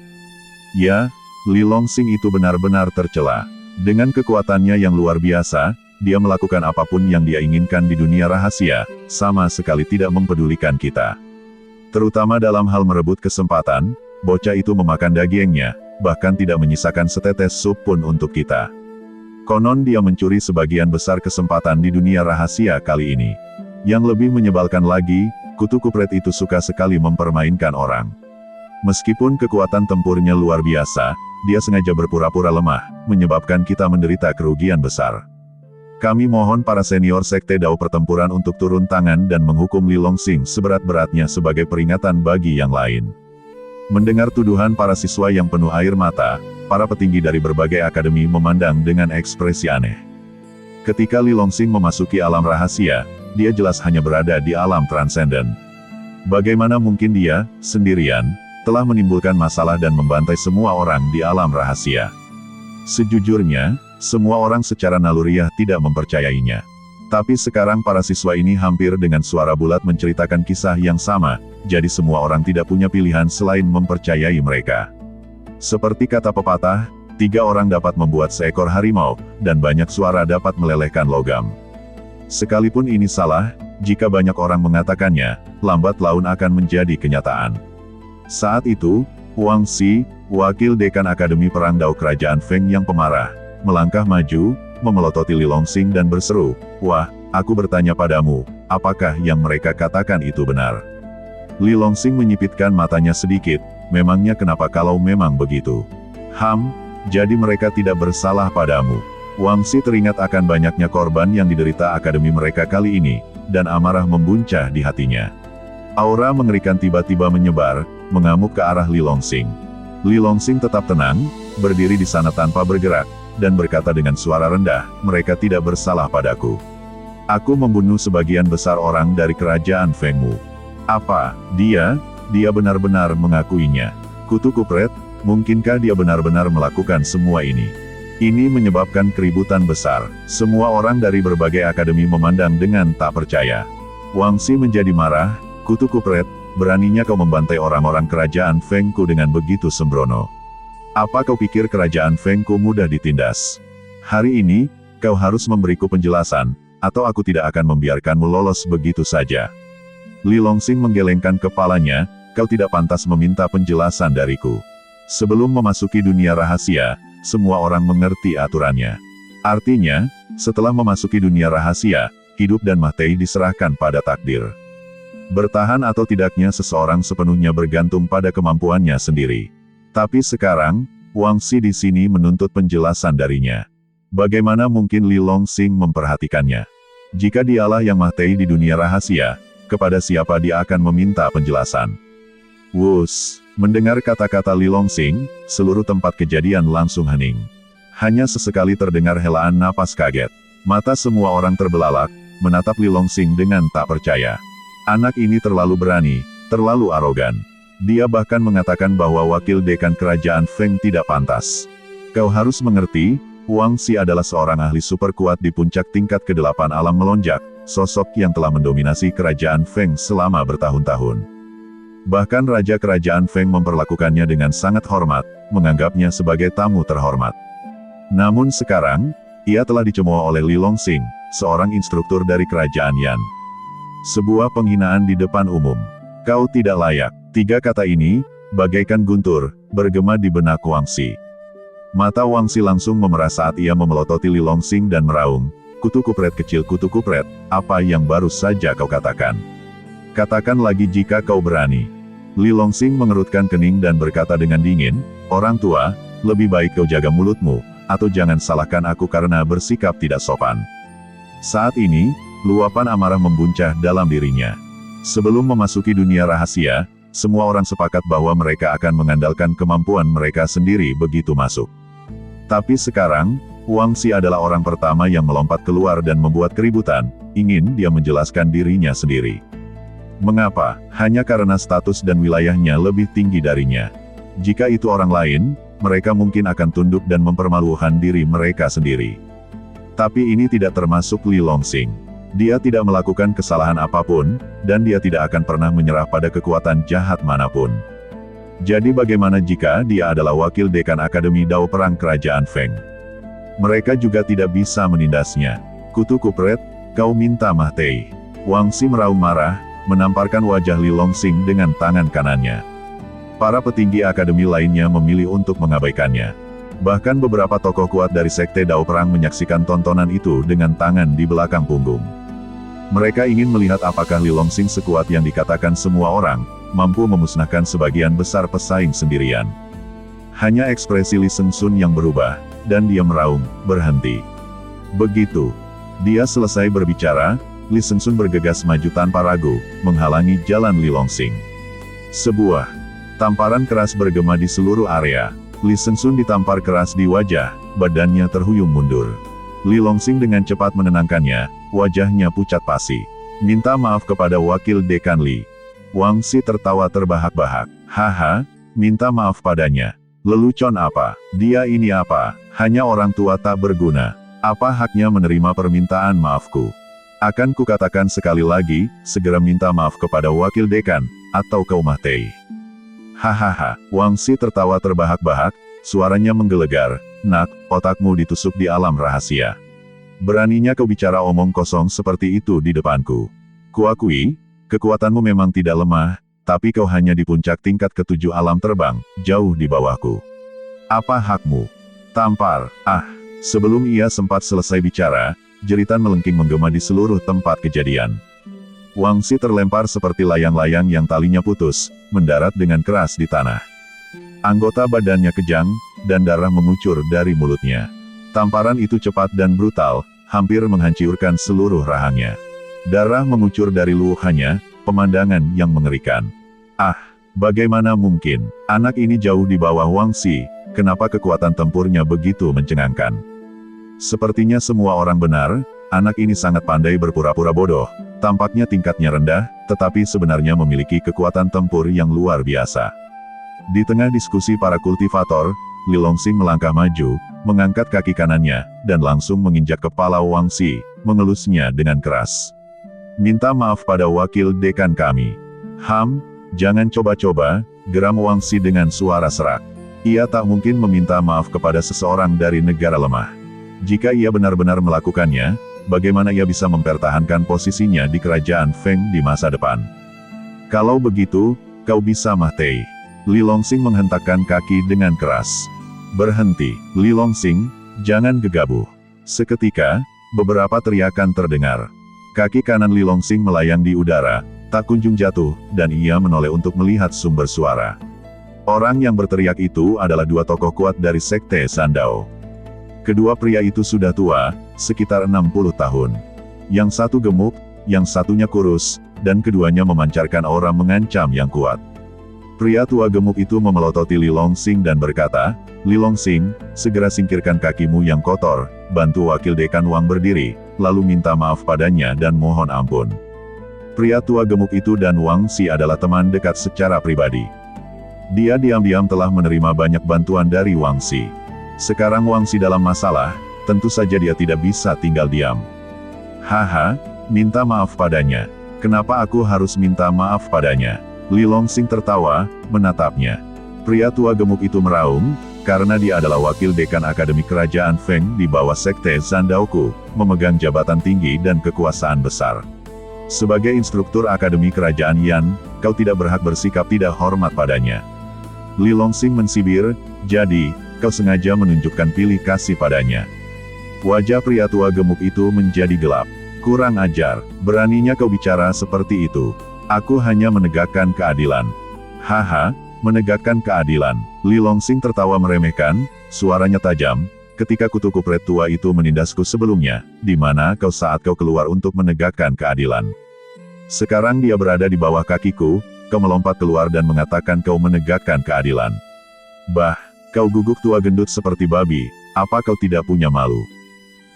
Ya, Li Longsing itu benar-benar tercela. Dengan kekuatannya yang luar biasa, dia melakukan apapun yang dia inginkan di dunia rahasia, sama sekali tidak mempedulikan kita. Terutama dalam hal merebut kesempatan, bocah itu memakan dagingnya, bahkan tidak menyisakan setetes sup pun untuk kita. Konon dia mencuri sebagian besar kesempatan di dunia rahasia kali ini. Yang lebih menyebalkan lagi, kutu kupret itu suka sekali mempermainkan orang. Meskipun kekuatan tempurnya luar biasa, dia sengaja berpura-pura lemah, menyebabkan kita menderita kerugian besar. Kami mohon para senior Sekte Dao Pertempuran untuk turun tangan dan menghukum Li Longsing seberat-beratnya sebagai peringatan bagi yang lain. Mendengar tuduhan para siswa yang penuh air mata, para petinggi dari berbagai akademi memandang dengan ekspresi aneh. Ketika Li Longsing memasuki alam rahasia, dia jelas hanya berada di alam transenden. Bagaimana mungkin dia, sendirian, telah menimbulkan masalah dan membantai semua orang di alam rahasia? Sejujurnya, semua orang secara naluriah tidak mempercayainya. Tapi sekarang para siswa ini hampir dengan suara bulat menceritakan kisah yang sama, jadi semua orang tidak punya pilihan selain mempercayai mereka. Seperti kata pepatah, 3 orang dapat membuat seekor harimau, dan banyak suara dapat melelehkan logam. Sekalipun ini salah, jika banyak orang mengatakannya, lambat laun akan menjadi kenyataan. Saat itu, Wang Xi, wakil dekan Akademi Perang Dao Kerajaan Feng yang pemarah, melangkah maju, memelototi Li Longsing dan berseru, "Wah, aku bertanya padamu, apakah yang mereka katakan itu benar?" Li Longsing menyipitkan matanya sedikit, memangnya kenapa kalau memang begitu? Jadi mereka tidak bersalah padamu. Wang Xi teringat akan banyaknya korban yang diderita akademi mereka kali ini, dan amarah membuncah di hatinya. Aura mengerikan tiba-tiba menyebar, mengamuk ke arah Li Longsing. Li Longsing tetap tenang, berdiri di sana tanpa bergerak, dan berkata dengan suara rendah, "Mereka tidak bersalah padaku. Aku membunuh sebagian besar orang dari kerajaan Fengmu." Apa? Dia benar-benar mengakuinya. Kutu kupret, mungkinkah dia benar-benar melakukan semua ini? Ini menyebabkan keributan besar. Semua orang dari berbagai akademi memandang dengan tak percaya. Wang Xi menjadi marah, kutu kupret, beraninya kau membantai orang-orang kerajaan Fengku dengan begitu sembrono. Apa kau pikir kerajaan Fengku mudah ditindas? Hari ini, kau harus memberiku penjelasan, atau aku tidak akan membiarkanmu lolos begitu saja. Li Longxing menggelengkan kepalanya, kau tidak pantas meminta penjelasan dariku. Sebelum memasuki dunia rahasia, semua orang mengerti aturannya. Artinya, setelah memasuki dunia rahasia, hidup dan mati diserahkan pada takdir. Bertahan atau tidaknya seseorang sepenuhnya bergantung pada kemampuannya sendiri. Tapi sekarang, Wang Xi di sini menuntut penjelasan darinya. Bagaimana mungkin Li Longxing memperhatikannya? Jika dialah yang mati di dunia rahasia, kepada siapa dia akan meminta penjelasan? Wus! Mendengar kata-kata Li Longxing, seluruh tempat kejadian langsung hening. Hanya sesekali terdengar helaan napas kaget. Mata semua orang terbelalak, menatap Li Longxing dengan tak percaya. Anak ini terlalu berani, terlalu arogan. Dia bahkan mengatakan bahwa wakil dekan kerajaan Feng tidak pantas. Kau harus mengerti, Wang Xi adalah seorang ahli super kuat di puncak tingkat ke-8 alam melonjak, sosok yang telah mendominasi kerajaan Feng selama bertahun-tahun. Bahkan Raja Kerajaan Feng memperlakukannya dengan sangat hormat, menganggapnya sebagai tamu terhormat. Namun sekarang, ia telah dicemooh oleh Li Longxing, seorang instruktur dari Kerajaan Yan. Sebuah penghinaan di depan umum. Kau tidak layak. 3 kata ini, bagaikan guntur, bergema di benak Wang Xi. Mata Wang Xi langsung memerah saat ia memelototi Li Longxing dan meraung, kutu kupret kecil kutu kupret, apa yang baru saja kau katakan? Katakan lagi jika kau berani. Li Longxing mengerutkan kening dan berkata dengan dingin, orang tua, lebih baik kau jaga mulutmu, atau jangan salahkan aku karena bersikap tidak sopan. Saat ini, luapan amarah membuncah dalam dirinya. Sebelum memasuki dunia rahasia, semua orang sepakat bahwa mereka akan mengandalkan kemampuan mereka sendiri begitu masuk. Tapi sekarang, Wang Xi adalah orang pertama yang melompat keluar dan membuat keributan, ingin dia menjelaskan dirinya sendiri. Mengapa? Hanya karena status dan wilayahnya lebih tinggi darinya. Jika itu orang lain, mereka mungkin akan tunduk dan mempermalukan diri mereka sendiri. Tapi ini tidak termasuk Li Longxing. Dia tidak melakukan kesalahan apapun, dan dia tidak akan pernah menyerah pada kekuatan jahat manapun. Jadi bagaimana jika dia adalah wakil dekan Akademi Dao Perang Kerajaan Feng? Mereka juga tidak bisa menindasnya. Kutu kupret, kau minta mati. Wang Xi meraung marah, menamparkan wajah Li Longxing dengan tangan kanannya. Para petinggi akademi lainnya memilih untuk mengabaikannya. Bahkan beberapa tokoh kuat dari Sekte Dao Perang menyaksikan tontonan itu dengan tangan di belakang punggung. Mereka ingin melihat apakah Li Longxing sekuat yang dikatakan semua orang, mampu memusnahkan sebagian besar pesaing sendirian. Hanya ekspresi Li Sengsun yang berubah, dan dia meraung, berhenti. Begitu dia selesai berbicara, Li Sengsun bergegas maju tanpa ragu, menghalangi jalan Li Longxing. Sebuah tamparan keras bergema di seluruh area. Li Sengsun ditampar keras di wajah, badannya terhuyung mundur. Li Longxing dengan cepat menenangkannya, wajahnya pucat pasi. Minta maaf kepada wakil dekan Li. Wang Xi tertawa terbahak-bahak. Haha, minta maaf padanya. Lelucon apa? Dia ini apa? Hanya orang tua tak berguna. Apa haknya menerima permintaan maafku? Akan kukatakan sekali lagi, segera minta maaf kepada wakil dekan, atau kau mati. Hahaha, Wang Xi tertawa terbahak-bahak, suaranya menggelegar, nak, otakmu ditusuk di alam rahasia. Beraninya kau bicara omong kosong seperti itu di depanku. Kuakui, kekuatanmu memang tidak lemah, tapi kau hanya di puncak tingkat ke-7 alam terbang, jauh di bawahku. Apa hakmu? Tampar, sebelum ia sempat selesai bicara, jeritan melengking menggema di seluruh tempat kejadian. Wang Xi terlempar seperti layang-layang yang talinya putus, mendarat dengan keras di tanah. Anggota badannya kejang, dan darah mengucur dari mulutnya. Tamparan itu cepat dan brutal, hampir menghancurkan seluruh rahangnya. Darah mengucur dari luhuhannya, pemandangan yang mengerikan. Bagaimana mungkin? Anak ini jauh di bawah Wang Xi, kenapa kekuatan tempurnya begitu mencengangkan? Sepertinya semua orang benar, anak ini sangat pandai berpura-pura bodoh, tampaknya tingkatnya rendah, tetapi sebenarnya memiliki kekuatan tempur yang luar biasa. Di tengah diskusi para kultivator, Li Longxing melangkah maju, mengangkat kaki kanannya, dan langsung menginjak kepala Wang Xi, mengelusnya dengan keras. "Minta maaf pada wakil dekan kami." Jangan coba-coba," geram Wang Xi dengan suara serak. Ia tak mungkin meminta maaf kepada seseorang dari negara lemah. Jika ia benar-benar melakukannya, bagaimana ia bisa mempertahankan posisinya di kerajaan Feng di masa depan? "Kalau begitu, kau bisa mati." Li Longxing menghentakkan kaki dengan keras. "Berhenti, Li Longxing, jangan gegabah." Seketika, beberapa teriakan terdengar. Kaki kanan Li Longxing melayang di udara, tak kunjung jatuh, dan ia menoleh untuk melihat sumber suara. Orang yang berteriak itu adalah dua tokoh kuat dari Sekte Zandao. Kedua pria itu sudah tua, sekitar 60 tahun. Yang satu gemuk, yang satunya kurus, dan keduanya memancarkan aura mengancam yang kuat. Pria tua gemuk itu memelototi Li Longxing dan berkata, "Li Longxing, segera singkirkan kakimu yang kotor, bantu wakil dekan Wang berdiri, lalu minta maaf padanya dan mohon ampun." Pria tua gemuk itu dan Wang Xi adalah teman dekat secara pribadi. Dia diam-diam telah menerima banyak bantuan dari Wang Xi. Sekarang Wang Xi dalam masalah, tentu saja dia tidak bisa tinggal diam. "Haha, minta maaf padanya. Kenapa aku harus minta maaf padanya?" Li Longxing tertawa, menatapnya. Pria tua gemuk itu meraung, karena dia adalah wakil dekan Akademi Kerajaan Feng di bawah Sekte Zandaoku, memegang jabatan tinggi dan kekuasaan besar. Sebagai instruktur Akademi Kerajaan Yan, kau tidak berhak bersikap tidak hormat padanya. Li Longxing mensibir, "Jadi, kau sengaja menunjukkan pilih kasih padanya." Wajah pria tua gemuk itu menjadi gelap. "Kurang ajar, beraninya kau bicara seperti itu. Aku hanya menegakkan keadilan." "Haha, menegakkan keadilan." Li Longxing tertawa meremehkan, suaranya tajam, "Ketika kutu kupret tua itu menindasku sebelumnya, di mana kau saat kau keluar untuk menegakkan keadilan? Sekarang dia berada di bawah kakiku, kau melompat keluar dan mengatakan kau menegakkan keadilan. Bah, kau guguk tua gendut seperti babi, apa kau tidak punya malu?"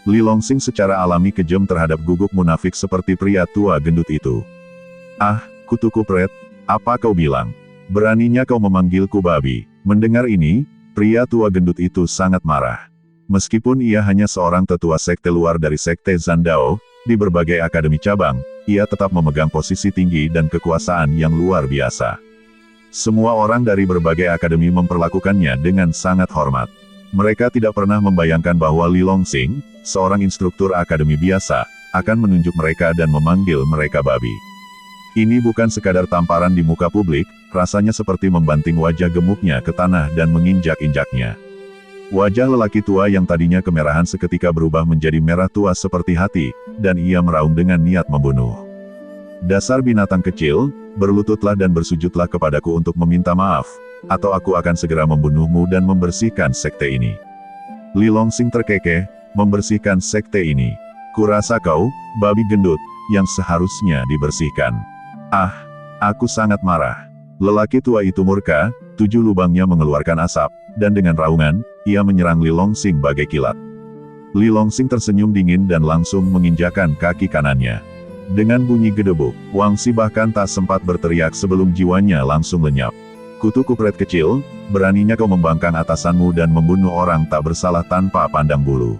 Li Longxing secara alami kejam terhadap guguk munafik seperti pria tua gendut itu. "Ah, kutu kupret, apa kau bilang? Beraninya kau memanggilku babi?" Mendengar ini, pria tua gendut itu sangat marah. Meskipun ia hanya seorang tetua sekte luar dari Sekte Zandao, di berbagai akademi cabang, ia tetap memegang posisi tinggi dan kekuasaan yang luar biasa. Semua orang dari berbagai akademi memperlakukannya dengan sangat hormat. Mereka tidak pernah membayangkan bahwa Li Longxing, seorang instruktur akademi biasa, akan menunjuk mereka dan memanggil mereka babi. Ini bukan sekadar tamparan di muka publik, rasanya seperti membanting wajah gemuknya ke tanah dan menginjak-injaknya. Wajah lelaki tua yang tadinya kemerahan seketika berubah menjadi merah tua seperti hati, dan ia meraung dengan niat membunuh. "Dasar binatang kecil, berlututlah dan bersujudlah kepadaku untuk meminta maaf, atau aku akan segera membunuhmu dan membersihkan sekte ini." Li Longxing terkekeh, "Membersihkan sekte ini? Kurasa kau, babi gendut, yang seharusnya dibersihkan." "Ah, aku sangat marah." Lelaki tua itu murka, 7 lubangnya mengeluarkan asap, dan dengan raungan, ia menyerang Li Longxing bagai kilat. Li Longxing tersenyum dingin dan langsung menginjakan kaki kanannya. Dengan bunyi gedebuk, Wang Xi bahkan tak sempat berteriak sebelum jiwanya langsung lenyap. "Kutu kupret kecil, beraninya kau membangkang atasanmu dan membunuh orang tak bersalah tanpa pandang bulu.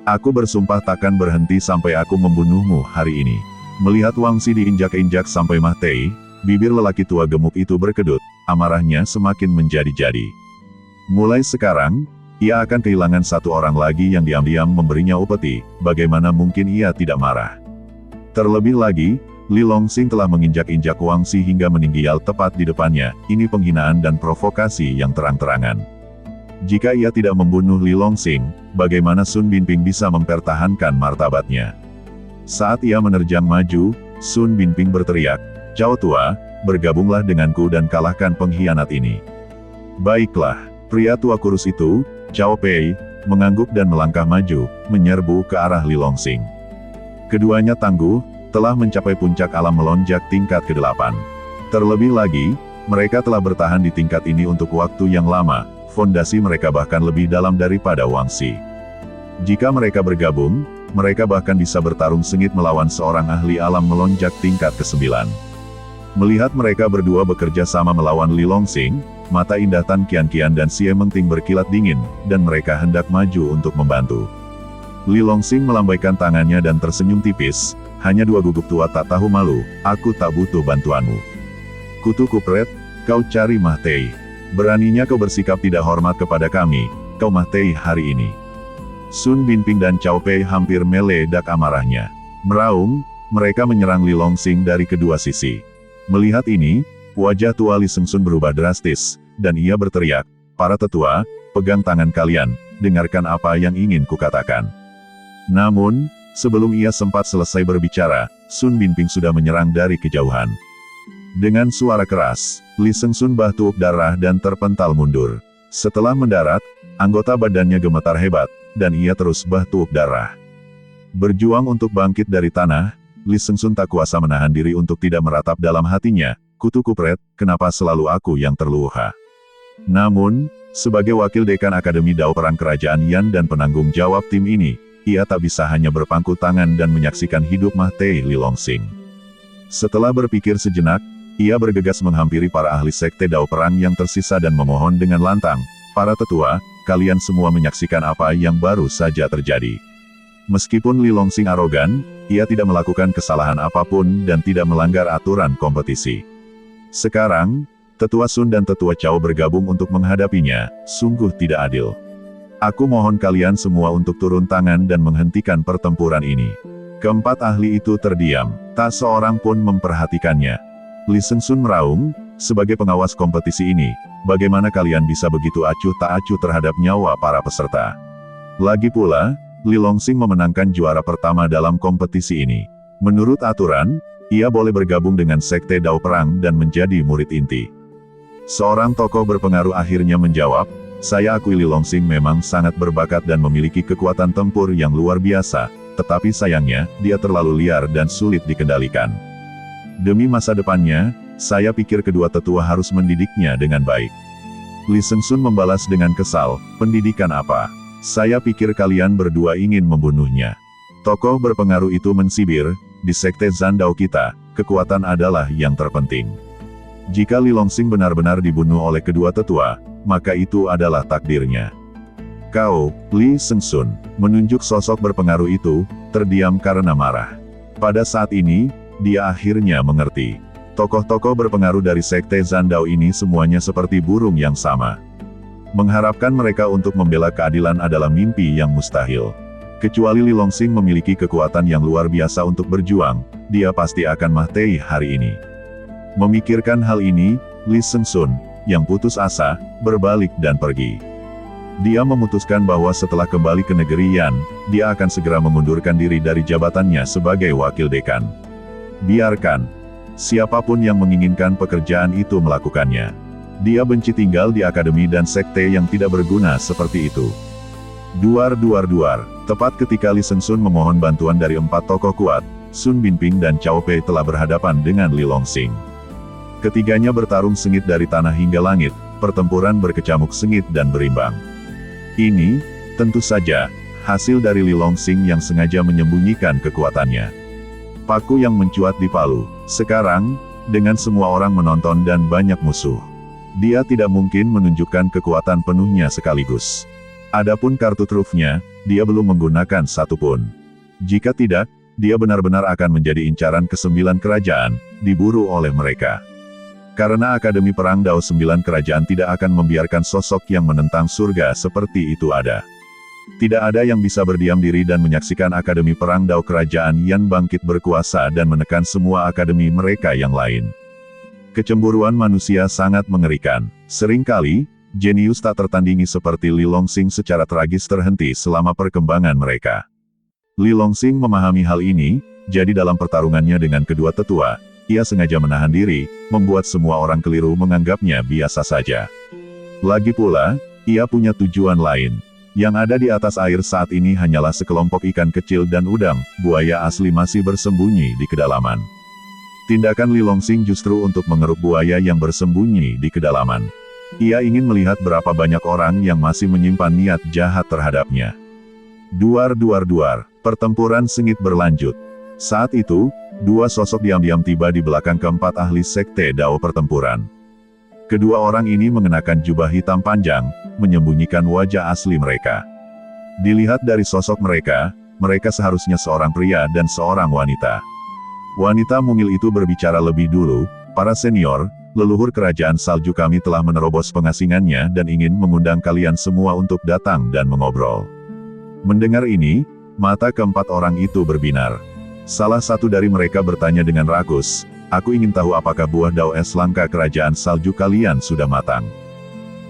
Aku bersumpah takkan berhenti sampai aku membunuhmu hari ini." Melihat Wang Xi diinjak-injak sampai mati, bibir lelaki tua gemuk itu berkedut, amarahnya semakin menjadi-jadi. Mulai sekarang, ia akan kehilangan satu orang lagi yang diam-diam memberinya upeti, bagaimana mungkin ia tidak marah. Terlebih lagi, Li Longxing telah menginjak-injak Wang Xi hingga meninggial tepat di depannya, ini penghinaan dan provokasi yang terang-terangan. Jika ia tidak membunuh Li Longxing, bagaimana Sun Binping bisa mempertahankan martabatnya? Saat ia menerjang maju, Sun Binping berteriak, "Cao tua, bergabunglah denganku dan kalahkan pengkhianat ini." "Baiklah." Pria tua kurus itu, Cao Pei, mengangguk dan melangkah maju, menyerbu ke arah Li Longxing. Keduanya tangguh, telah mencapai puncak alam melonjak tingkat ke-8. Terlebih lagi, mereka telah bertahan di tingkat ini untuk waktu yang lama, fondasi mereka bahkan lebih dalam daripada Wang Xi. Jika mereka bergabung, mereka bahkan bisa bertarung sengit melawan seorang ahli alam melonjak tingkat ke-9. Melihat mereka berdua bekerja sama melawan Li Longxing, mata indah Tan Qian dan Xie Mengting berkilat dingin, dan mereka hendak maju untuk membantu. Li Longsing melambaikan tangannya dan tersenyum tipis, hanya dua guguk tua tak tahu malu, aku tak butuh bantuanmu. Kutu kupret, kau cari Mah Tei. Beraninya kau bersikap tidak hormat kepada kami, kau Mah Tei hari ini. Sun Binping dan Cao Pei hampir meledak amarahnya. Meraung, mereka menyerang Li Longsing dari kedua sisi. Melihat ini, wajah tua Li Sengsun berubah drastis, dan ia berteriak, para tetua, pegang tangan kalian, dengarkan apa yang ingin kukatakan. Namun, sebelum ia sempat selesai berbicara, Sun Binping sudah menyerang dari kejauhan. Dengan suara keras, Li Sengsun batuuk darah dan terpental mundur. Setelah mendarat, anggota badannya gemetar hebat, dan ia terus batuuk darah. Berjuang untuk bangkit dari tanah, Li Sengsun tak kuasa menahan diri untuk tidak meratap dalam hatinya, kutu kupret, kenapa selalu aku yang terluka? Namun, sebagai wakil dekan Akademi Dao Perang Kerajaan Yan dan penanggung jawab tim ini, ia tak bisa hanya berpangku tangan dan menyaksikan hidup Mah Tei Li Longsing. Setelah berpikir sejenak, ia bergegas menghampiri para ahli sekte Dao Perang yang tersisa dan memohon dengan lantang, para tetua, kalian semua menyaksikan apa yang baru saja terjadi. Meskipun Li Longsing arogan, ia tidak melakukan kesalahan apapun dan tidak melanggar aturan kompetisi. Sekarang, Tetua Sun dan Tetua Cao bergabung untuk menghadapinya, sungguh tidak adil. Aku mohon kalian semua untuk turun tangan dan menghentikan pertempuran ini. Keempat ahli itu terdiam, tak seorang pun memperhatikannya. Li Sengsun meraung, sebagai pengawas kompetisi ini, bagaimana kalian bisa begitu acuh tak acuh terhadap nyawa para peserta? Lagi pula, Li Longsing memenangkan juara pertama dalam kompetisi ini. Menurut aturan, ia boleh bergabung dengan sekte Dao Perang dan menjadi murid inti. Seorang tokoh berpengaruh akhirnya menjawab, saya akui Li Longsing memang sangat berbakat dan memiliki kekuatan tempur yang luar biasa, tetapi sayangnya, dia terlalu liar dan sulit dikendalikan. Demi masa depannya, saya pikir kedua tetua harus mendidiknya dengan baik. Li Sengsun membalas dengan kesal, pendidikan apa? Saya pikir kalian berdua ingin membunuhnya. Tokoh berpengaruh itu mensibir, di sekte Zandao kita, kekuatan adalah yang terpenting. Jika Li Longsing benar-benar dibunuh oleh kedua tetua, maka itu adalah takdirnya. Kau, Li Sengsun, menunjuk sosok berpengaruh itu, terdiam karena marah. Pada saat ini, dia akhirnya mengerti. Tokoh-tokoh berpengaruh dari sekte Zandao ini semuanya seperti burung yang sama. Mengharapkan mereka untuk membela keadilan adalah mimpi yang mustahil. Kecuali Li Longsing memiliki kekuatan yang luar biasa untuk berjuang, dia pasti akan Mah Tei hari ini. Memikirkan hal ini, Li Sengsun, yang putus asa, berbalik dan pergi. Dia memutuskan bahwa setelah kembali ke negeri Yan, dia akan segera mengundurkan diri dari jabatannya sebagai wakil dekan. Biarkan siapapun yang menginginkan pekerjaan itu melakukannya. Dia benci tinggal di akademi dan sekte yang tidak berguna seperti itu. Duar. Tepat ketika Li Sengsun memohon bantuan dari 4 tokoh kuat, Sun Binping dan Cao Pei telah berhadapan dengan Li Longsing. Ketiganya bertarung sengit dari tanah hingga langit, pertempuran berkecamuk sengit dan berimbang. Ini, tentu saja, hasil dari Li Longsing yang sengaja menyembunyikan kekuatannya. Paku yang mencuat di Palu. Sekarang, dengan semua orang menonton dan banyak musuh, dia tidak mungkin menunjukkan kekuatan penuhnya sekaligus. Adapun kartu trufnya, dia belum menggunakan satupun. Jika tidak, dia benar-benar akan menjadi incaran ke-9 kerajaan, diburu oleh mereka. Karena Akademi Perang Dao 9 kerajaan tidak akan membiarkan sosok yang menentang surga seperti itu ada. Tidak ada yang bisa berdiam diri dan menyaksikan Akademi Perang Dao kerajaan Yan bangkit berkuasa dan menekan semua akademi mereka yang lain. Kecemburuan manusia sangat mengerikan. Seringkali, jenius tak tertandingi seperti Li Longsing secara tragis terhenti selama perkembangan mereka. Li Longsing memahami hal ini, jadi dalam pertarungannya dengan kedua tetua, ia sengaja menahan diri, membuat semua orang keliru menganggapnya biasa saja. Lagi pula, ia punya tujuan lain. Yang ada di atas air saat ini hanyalah sekelompok ikan kecil dan udang, buaya asli masih bersembunyi di kedalaman. Tindakan Li Longsing justru untuk mengeruk buaya yang bersembunyi di kedalaman. Ia ingin melihat berapa banyak orang yang masih menyimpan niat jahat terhadapnya. Duar. Pertempuran sengit berlanjut. Saat itu, 2 sosok diam-diam tiba di belakang keempat ahli sekte Dao pertempuran. Kedua orang ini mengenakan jubah hitam panjang, menyembunyikan wajah asli mereka. Dilihat dari sosok mereka, mereka seharusnya seorang pria dan seorang wanita. Wanita mungil itu berbicara lebih dulu, "Para senior, leluhur kerajaan salju kami telah menerobos pengasingannya dan ingin mengundang kalian semua untuk datang dan mengobrol." Mendengar ini, mata keempat orang itu berbinar. Salah satu dari mereka bertanya dengan rakus, "Aku ingin tahu apakah buah dao es langka kerajaan salju kalian sudah matang?"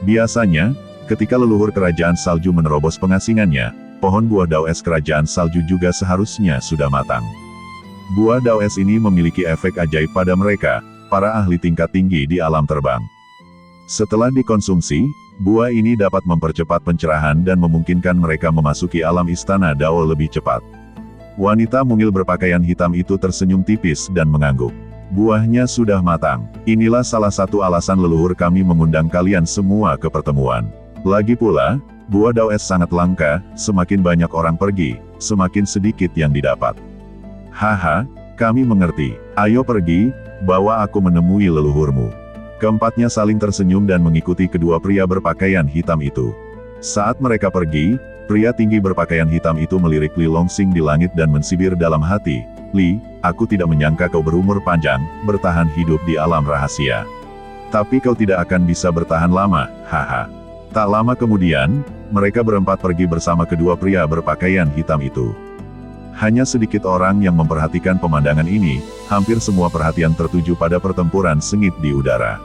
Biasanya, ketika leluhur kerajaan salju menerobos pengasingannya, pohon buah dao es kerajaan salju juga seharusnya sudah matang. Buah dao es ini memiliki efek ajaib pada mereka, para ahli tingkat tinggi di alam terbang. Setelah dikonsumsi, buah ini dapat mempercepat pencerahan dan memungkinkan mereka memasuki alam istana dao lebih cepat. Wanita mungil berpakaian hitam itu tersenyum tipis dan mengangguk. "Buahnya sudah matang. Inilah salah satu alasan leluhur kami mengundang kalian semua ke pertemuan. Lagi pula, buah dao es sangat langka, semakin banyak orang pergi, semakin sedikit yang didapat." "Haha, kami mengerti. Ayo pergi, bawa aku menemui leluhurmu." Keempatnya saling tersenyum dan mengikuti kedua pria berpakaian hitam itu. Saat mereka pergi, pria tinggi berpakaian hitam itu melirik Li Longsing di langit dan mensibir dalam hati, "Li, aku tidak menyangka kau berumur panjang, bertahan hidup di alam rahasia. Tapi kau tidak akan bisa bertahan lama, haha." Tak lama kemudian, mereka berempat pergi bersama kedua pria berpakaian hitam itu. Hanya sedikit orang yang memperhatikan pemandangan ini, hampir semua perhatian tertuju pada pertempuran sengit di udara.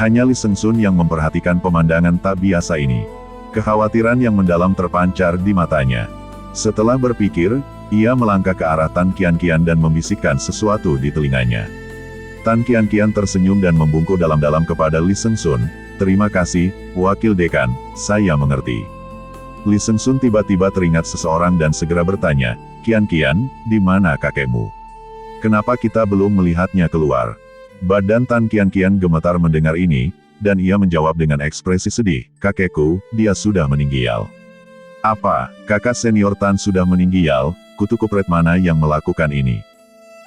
Hanya Li Sengsun yang memperhatikan pemandangan tak biasa ini. Kekhawatiran yang mendalam terpancar di matanya. Setelah berpikir, ia melangkah ke arah Tan Qianqian dan membisikkan sesuatu di telinganya. Tan Qianqian tersenyum dan membungkuk dalam-dalam kepada Li Sengsun, "Terima kasih, Wakil Dekan, saya mengerti." Li Sengsun tiba-tiba teringat seseorang dan segera bertanya, "Qianqian, di mana kakekmu? Kenapa kita belum melihatnya keluar?" Badan Tan Qianqian gemetar mendengar ini, dan ia menjawab dengan ekspresi sedih, "Kakekku, dia sudah meninggal." "Apa, kakak senior Tan sudah meninggal? Kutu kupret mana yang melakukan ini?"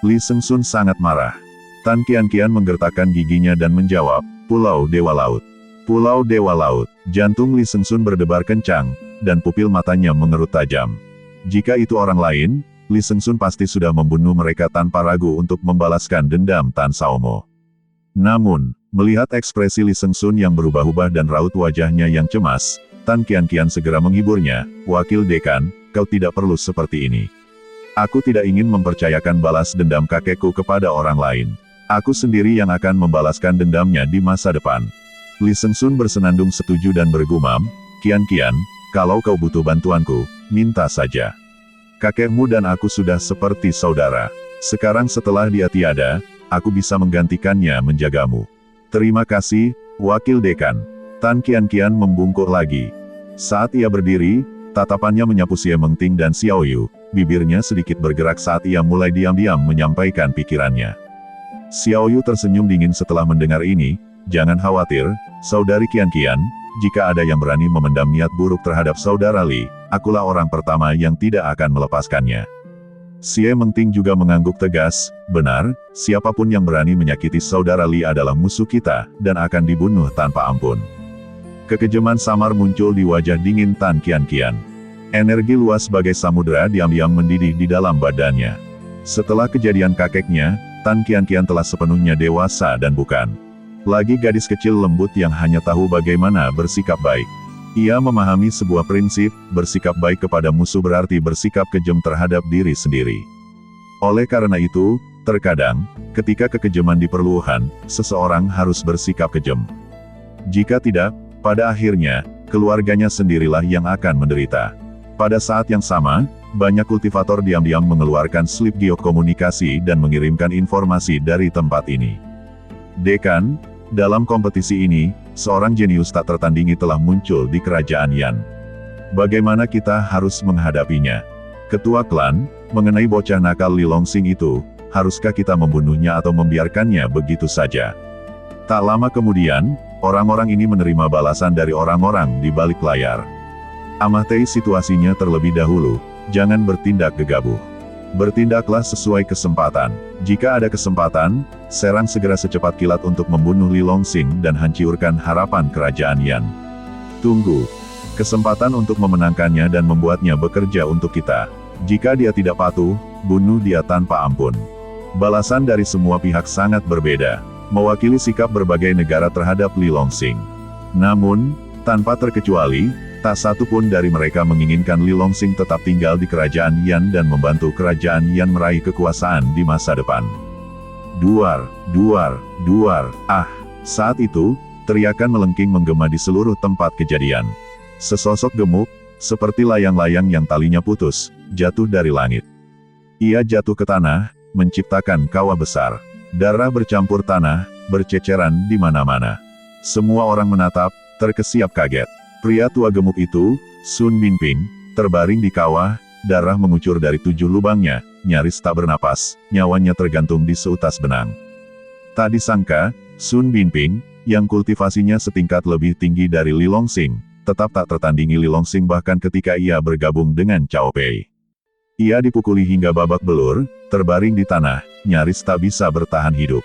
Li Sengsun sangat marah. Tan Qianqian menggertakkan giginya dan menjawab, "Pulau Dewa Laut." Pulau Dewa Laut. Jantung Li Sengsun berdebar kencang, dan pupil matanya mengerut tajam. Jika itu orang lain, Li Sengsun pasti sudah membunuh mereka tanpa ragu untuk membalaskan dendam Tan Saomo. Namun, melihat ekspresi Li Sengsun yang berubah-ubah dan raut wajahnya yang cemas, Tan Qianqian segera menghiburnya, "Wakil Dekan, kau tidak perlu seperti ini. Aku tidak ingin mempercayakan balas dendam kakekku kepada orang lain. Aku sendiri yang akan membalaskan dendamnya di masa depan." Li Sengsun bersenandung setuju dan bergumam, "Qianqian, kalau kau butuh bantuanku, minta saja. Kakekmu dan aku sudah seperti saudara. Sekarang setelah dia tiada, aku bisa menggantikannya menjagamu." "Terima kasih, Wakil Dekan." Tan Qianqian membungkuk lagi. Saat ia berdiri, tatapannya menyapu Xie Mengting dan Xiao Yu, bibirnya sedikit bergerak saat ia mulai diam-diam menyampaikan pikirannya. Xiao Yu tersenyum dingin setelah mendengar ini, "Jangan khawatir, Saudari Qianqian, jika ada yang berani memendam niat buruk terhadap Saudara Li, akulah orang pertama yang tidak akan melepaskannya." Xie Mengting juga mengangguk tegas, "Benar, siapapun yang berani menyakiti Saudara Li adalah musuh kita, dan akan dibunuh tanpa ampun." Kekejaman samar muncul di wajah dingin Tan Qianqian. Energi luas bagai samudera diam-diam mendidih di dalam badannya. Setelah kejadian kakeknya, Tan Qianqian telah sepenuhnya dewasa dan bukan lagi gadis kecil lembut yang hanya tahu bagaimana bersikap baik. Ia memahami sebuah prinsip, bersikap baik kepada musuh berarti bersikap kejam terhadap diri sendiri. Oleh karena itu, terkadang, ketika kekejaman diperlukan, seseorang harus bersikap kejam. Jika tidak, pada akhirnya, keluarganya sendirilah yang akan menderita. Pada saat yang sama, banyak kultivator diam-diam mengeluarkan slip geokomunikasi dan mengirimkan informasi dari tempat ini. "Dekan, dalam kompetisi ini, seorang jenius tak tertandingi telah muncul di kerajaan Yan. Bagaimana kita harus menghadapinya? Ketua klan, mengenai bocah nakal Li Longsing itu, haruskah kita membunuhnya atau membiarkannya begitu saja?" Tak lama kemudian, orang-orang ini menerima balasan dari orang-orang di balik layar. "Amati situasinya terlebih dahulu, jangan bertindak gegabah. Bertindaklah sesuai kesempatan. Jika ada kesempatan, serang segera secepat kilat untuk membunuh Li Longsing dan hancurkan harapan kerajaan Yan. Tunggu kesempatan untuk memenangkannya dan membuatnya bekerja untuk kita. Jika dia tidak patuh, bunuh dia tanpa ampun. Balasan dari semua pihak sangat berbeda, mewakili sikap berbagai negara terhadap Li Longsing. Namun, tanpa terkecuali, tak satu pun dari mereka menginginkan Li Longsing tetap tinggal di kerajaan Yan dan membantu kerajaan Yan meraih kekuasaan di masa depan. Duar, duar, duar, ah! Saat itu, teriakan melengking menggema di seluruh tempat kejadian. Sesosok gemuk, seperti layang-layang yang talinya putus, jatuh dari langit. Ia jatuh ke tanah, menciptakan kawah besar. Darah bercampur tanah, berceceran di mana-mana. Semua orang menatap, terkesiap kaget. Pria tua gemuk itu, Sun Binping, terbaring di kawah, darah mengucur dari 7 lubangnya, nyaris tak bernapas, nyawanya tergantung di seutas benang. Tak disangka, Sun Binping, yang kultivasinya setingkat lebih tinggi dari Li Longsing, tetap tak tertandingi Li Longsing bahkan ketika ia bergabung dengan Cao Pei. Ia dipukuli hingga babak belur, terbaring di tanah, nyaris tak bisa bertahan hidup.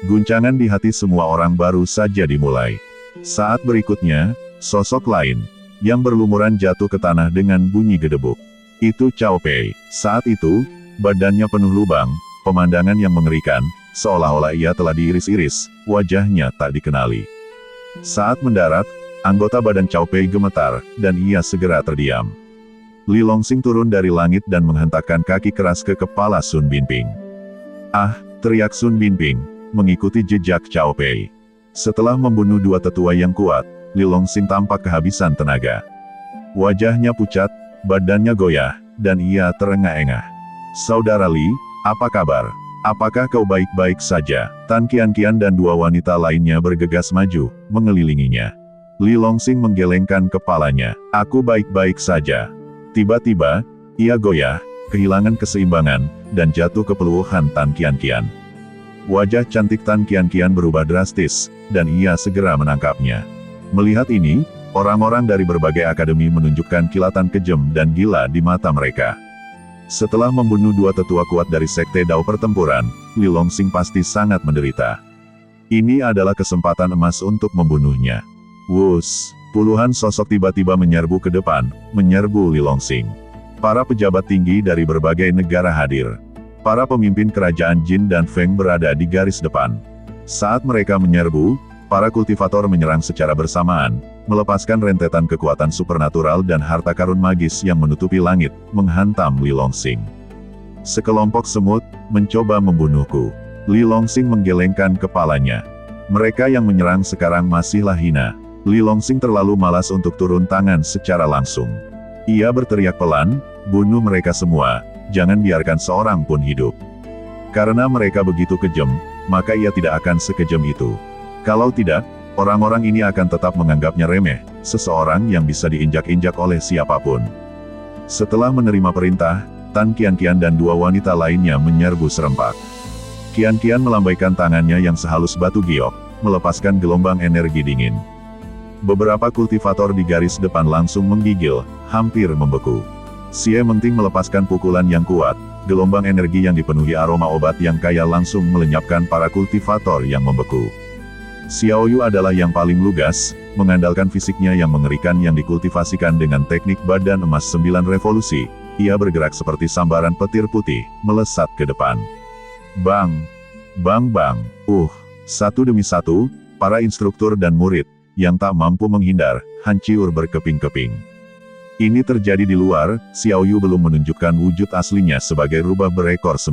Guncangan di hati semua orang baru saja dimulai. Saat berikutnya, sosok lain, yang berlumuran jatuh ke tanah dengan bunyi gedebuk. Itu Cao Pei. Saat itu, badannya penuh lubang, pemandangan yang mengerikan, seolah-olah ia telah diiris-iris, wajahnya tak dikenali. Saat mendarat, anggota badan Cao Pei gemetar, dan ia segera terdiam. Li Longsing turun dari langit dan menghentakkan kaki keras ke kepala Sun Binping. Ah, teriak Sun Binping, mengikuti jejak Cao Pei. Setelah membunuh 2 tetua yang kuat, Li Longsing tampak kehabisan tenaga. Wajahnya pucat, badannya goyah, dan ia terengah-engah. Saudara Li, apa kabar? Apakah kau baik-baik saja? Tan Qianqian dan 2 wanita lainnya bergegas maju, mengelilinginya. Li Longsing menggelengkan kepalanya. Aku baik-baik saja. Tiba-tiba, ia goyah, kehilangan keseimbangan, dan jatuh ke peluhan Tan Qianqian. Wajah cantik Tan Qianqian berubah drastis, dan ia segera menangkapnya. Melihat ini, orang-orang dari berbagai akademi menunjukkan kilatan kejam dan gila di mata mereka. Setelah membunuh 2 tetua kuat dari Sekte Dao Pertempuran, Li Longsing pasti sangat menderita. Ini adalah kesempatan emas untuk membunuhnya. Wus, puluhan sosok tiba-tiba menyerbu ke depan, menyerbu Li Longsing. Para pejabat tinggi dari berbagai negara hadir. Para pemimpin kerajaan Jin dan Feng berada di garis depan. Saat mereka menyerbu, para kultivator menyerang secara bersamaan, melepaskan rentetan kekuatan supernatural dan harta karun magis yang menutupi langit, menghantam Li Longsing. Sekelompok semut, mencoba membunuhku. Li Longsing menggelengkan kepalanya. Mereka yang menyerang sekarang masihlah hina. Li Longsing terlalu malas untuk turun tangan secara langsung. Ia berteriak pelan, bunuh mereka semua, jangan biarkan seorang pun hidup. Karena mereka begitu kejam, maka ia tidak akan sekejam itu. Kalau tidak, orang-orang ini akan tetap menganggapnya remeh, seseorang yang bisa diinjak-injak oleh siapapun. Setelah menerima perintah, Tan Qianqian dan 2 wanita lainnya menyerbu serempak. Qianqian melambaikan tangannya yang sehalus batu giok, melepaskan gelombang energi dingin. Beberapa kultivator di garis depan langsung menggigil, hampir membeku. Xie Mengting melepaskan pukulan yang kuat, gelombang energi yang dipenuhi aroma obat yang kaya langsung melenyapkan para kultivator yang membeku. Xiao Yu adalah yang paling lugas, mengandalkan fisiknya yang mengerikan yang dikultivasikan dengan teknik badan emas 9 revolusi, ia bergerak seperti sambaran petir putih, melesat ke depan. Bang! Bang bang! Satu demi satu, para instruktur dan murid, yang tak mampu menghindar, hancur berkeping-keping. Ini terjadi di luar, Xiao Yu belum menunjukkan wujud aslinya sebagai rubah berekor 9.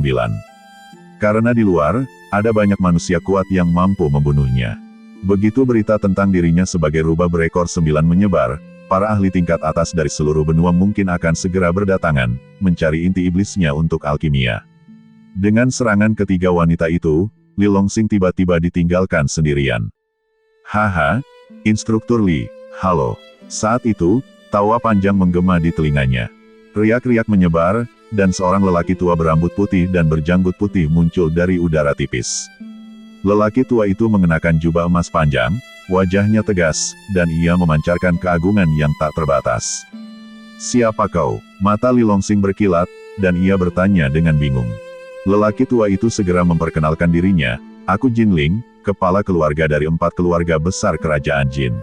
Karena di luar, ada banyak manusia kuat yang mampu membunuhnya. Begitu berita tentang dirinya sebagai rubah berekor 9 menyebar, para ahli tingkat atas dari seluruh benua mungkin akan segera berdatangan, mencari inti iblisnya untuk alkimia. Dengan serangan ketiga wanita itu, Li Longsing tiba-tiba ditinggalkan sendirian. Haha, Instruktur Li, halo. Saat itu, tawa panjang menggema di telinganya. Riak-riak menyebar, dan seorang lelaki tua berambut putih dan berjanggut putih muncul dari udara tipis. Lelaki tua itu mengenakan jubah emas panjang, wajahnya tegas, dan ia memancarkan keagungan yang tak terbatas. Siapa kau? Mata Li Longsing berkilat, dan ia bertanya dengan bingung. Lelaki tua itu segera memperkenalkan dirinya, "Aku Jinling, kepala keluarga dari 4 keluarga besar kerajaan Jin.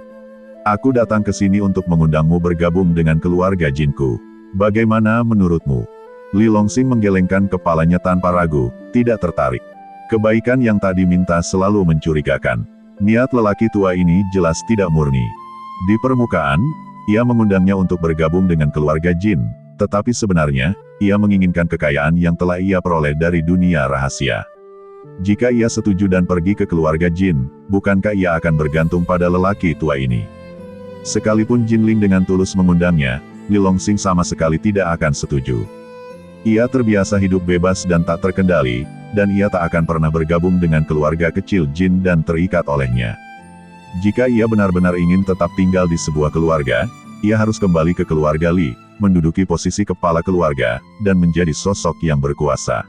Aku datang ke sini untuk mengundangmu bergabung dengan keluarga Jinku. Bagaimana menurutmu?" Li Longsing menggelengkan kepalanya tanpa ragu, tidak tertarik. Kebaikan yang tadi minta selalu mencurigakan. Niat lelaki tua ini jelas tidak murni. Di permukaan, ia mengundangnya untuk bergabung dengan keluarga Jin, tetapi sebenarnya, ia menginginkan kekayaan yang telah ia peroleh dari dunia rahasia. Jika ia setuju dan pergi ke keluarga Jin, bukankah ia akan bergantung pada lelaki tua ini? Sekalipun Jinling dengan tulus mengundangnya, Li Longsing sama sekali tidak akan setuju. Ia terbiasa hidup bebas dan tak terkendali, dan ia tak akan pernah bergabung dengan keluarga kecil Jin dan terikat olehnya. Jika ia benar-benar ingin tetap tinggal di sebuah keluarga, ia harus kembali ke keluarga Li, menduduki posisi kepala keluarga, dan menjadi sosok yang berkuasa.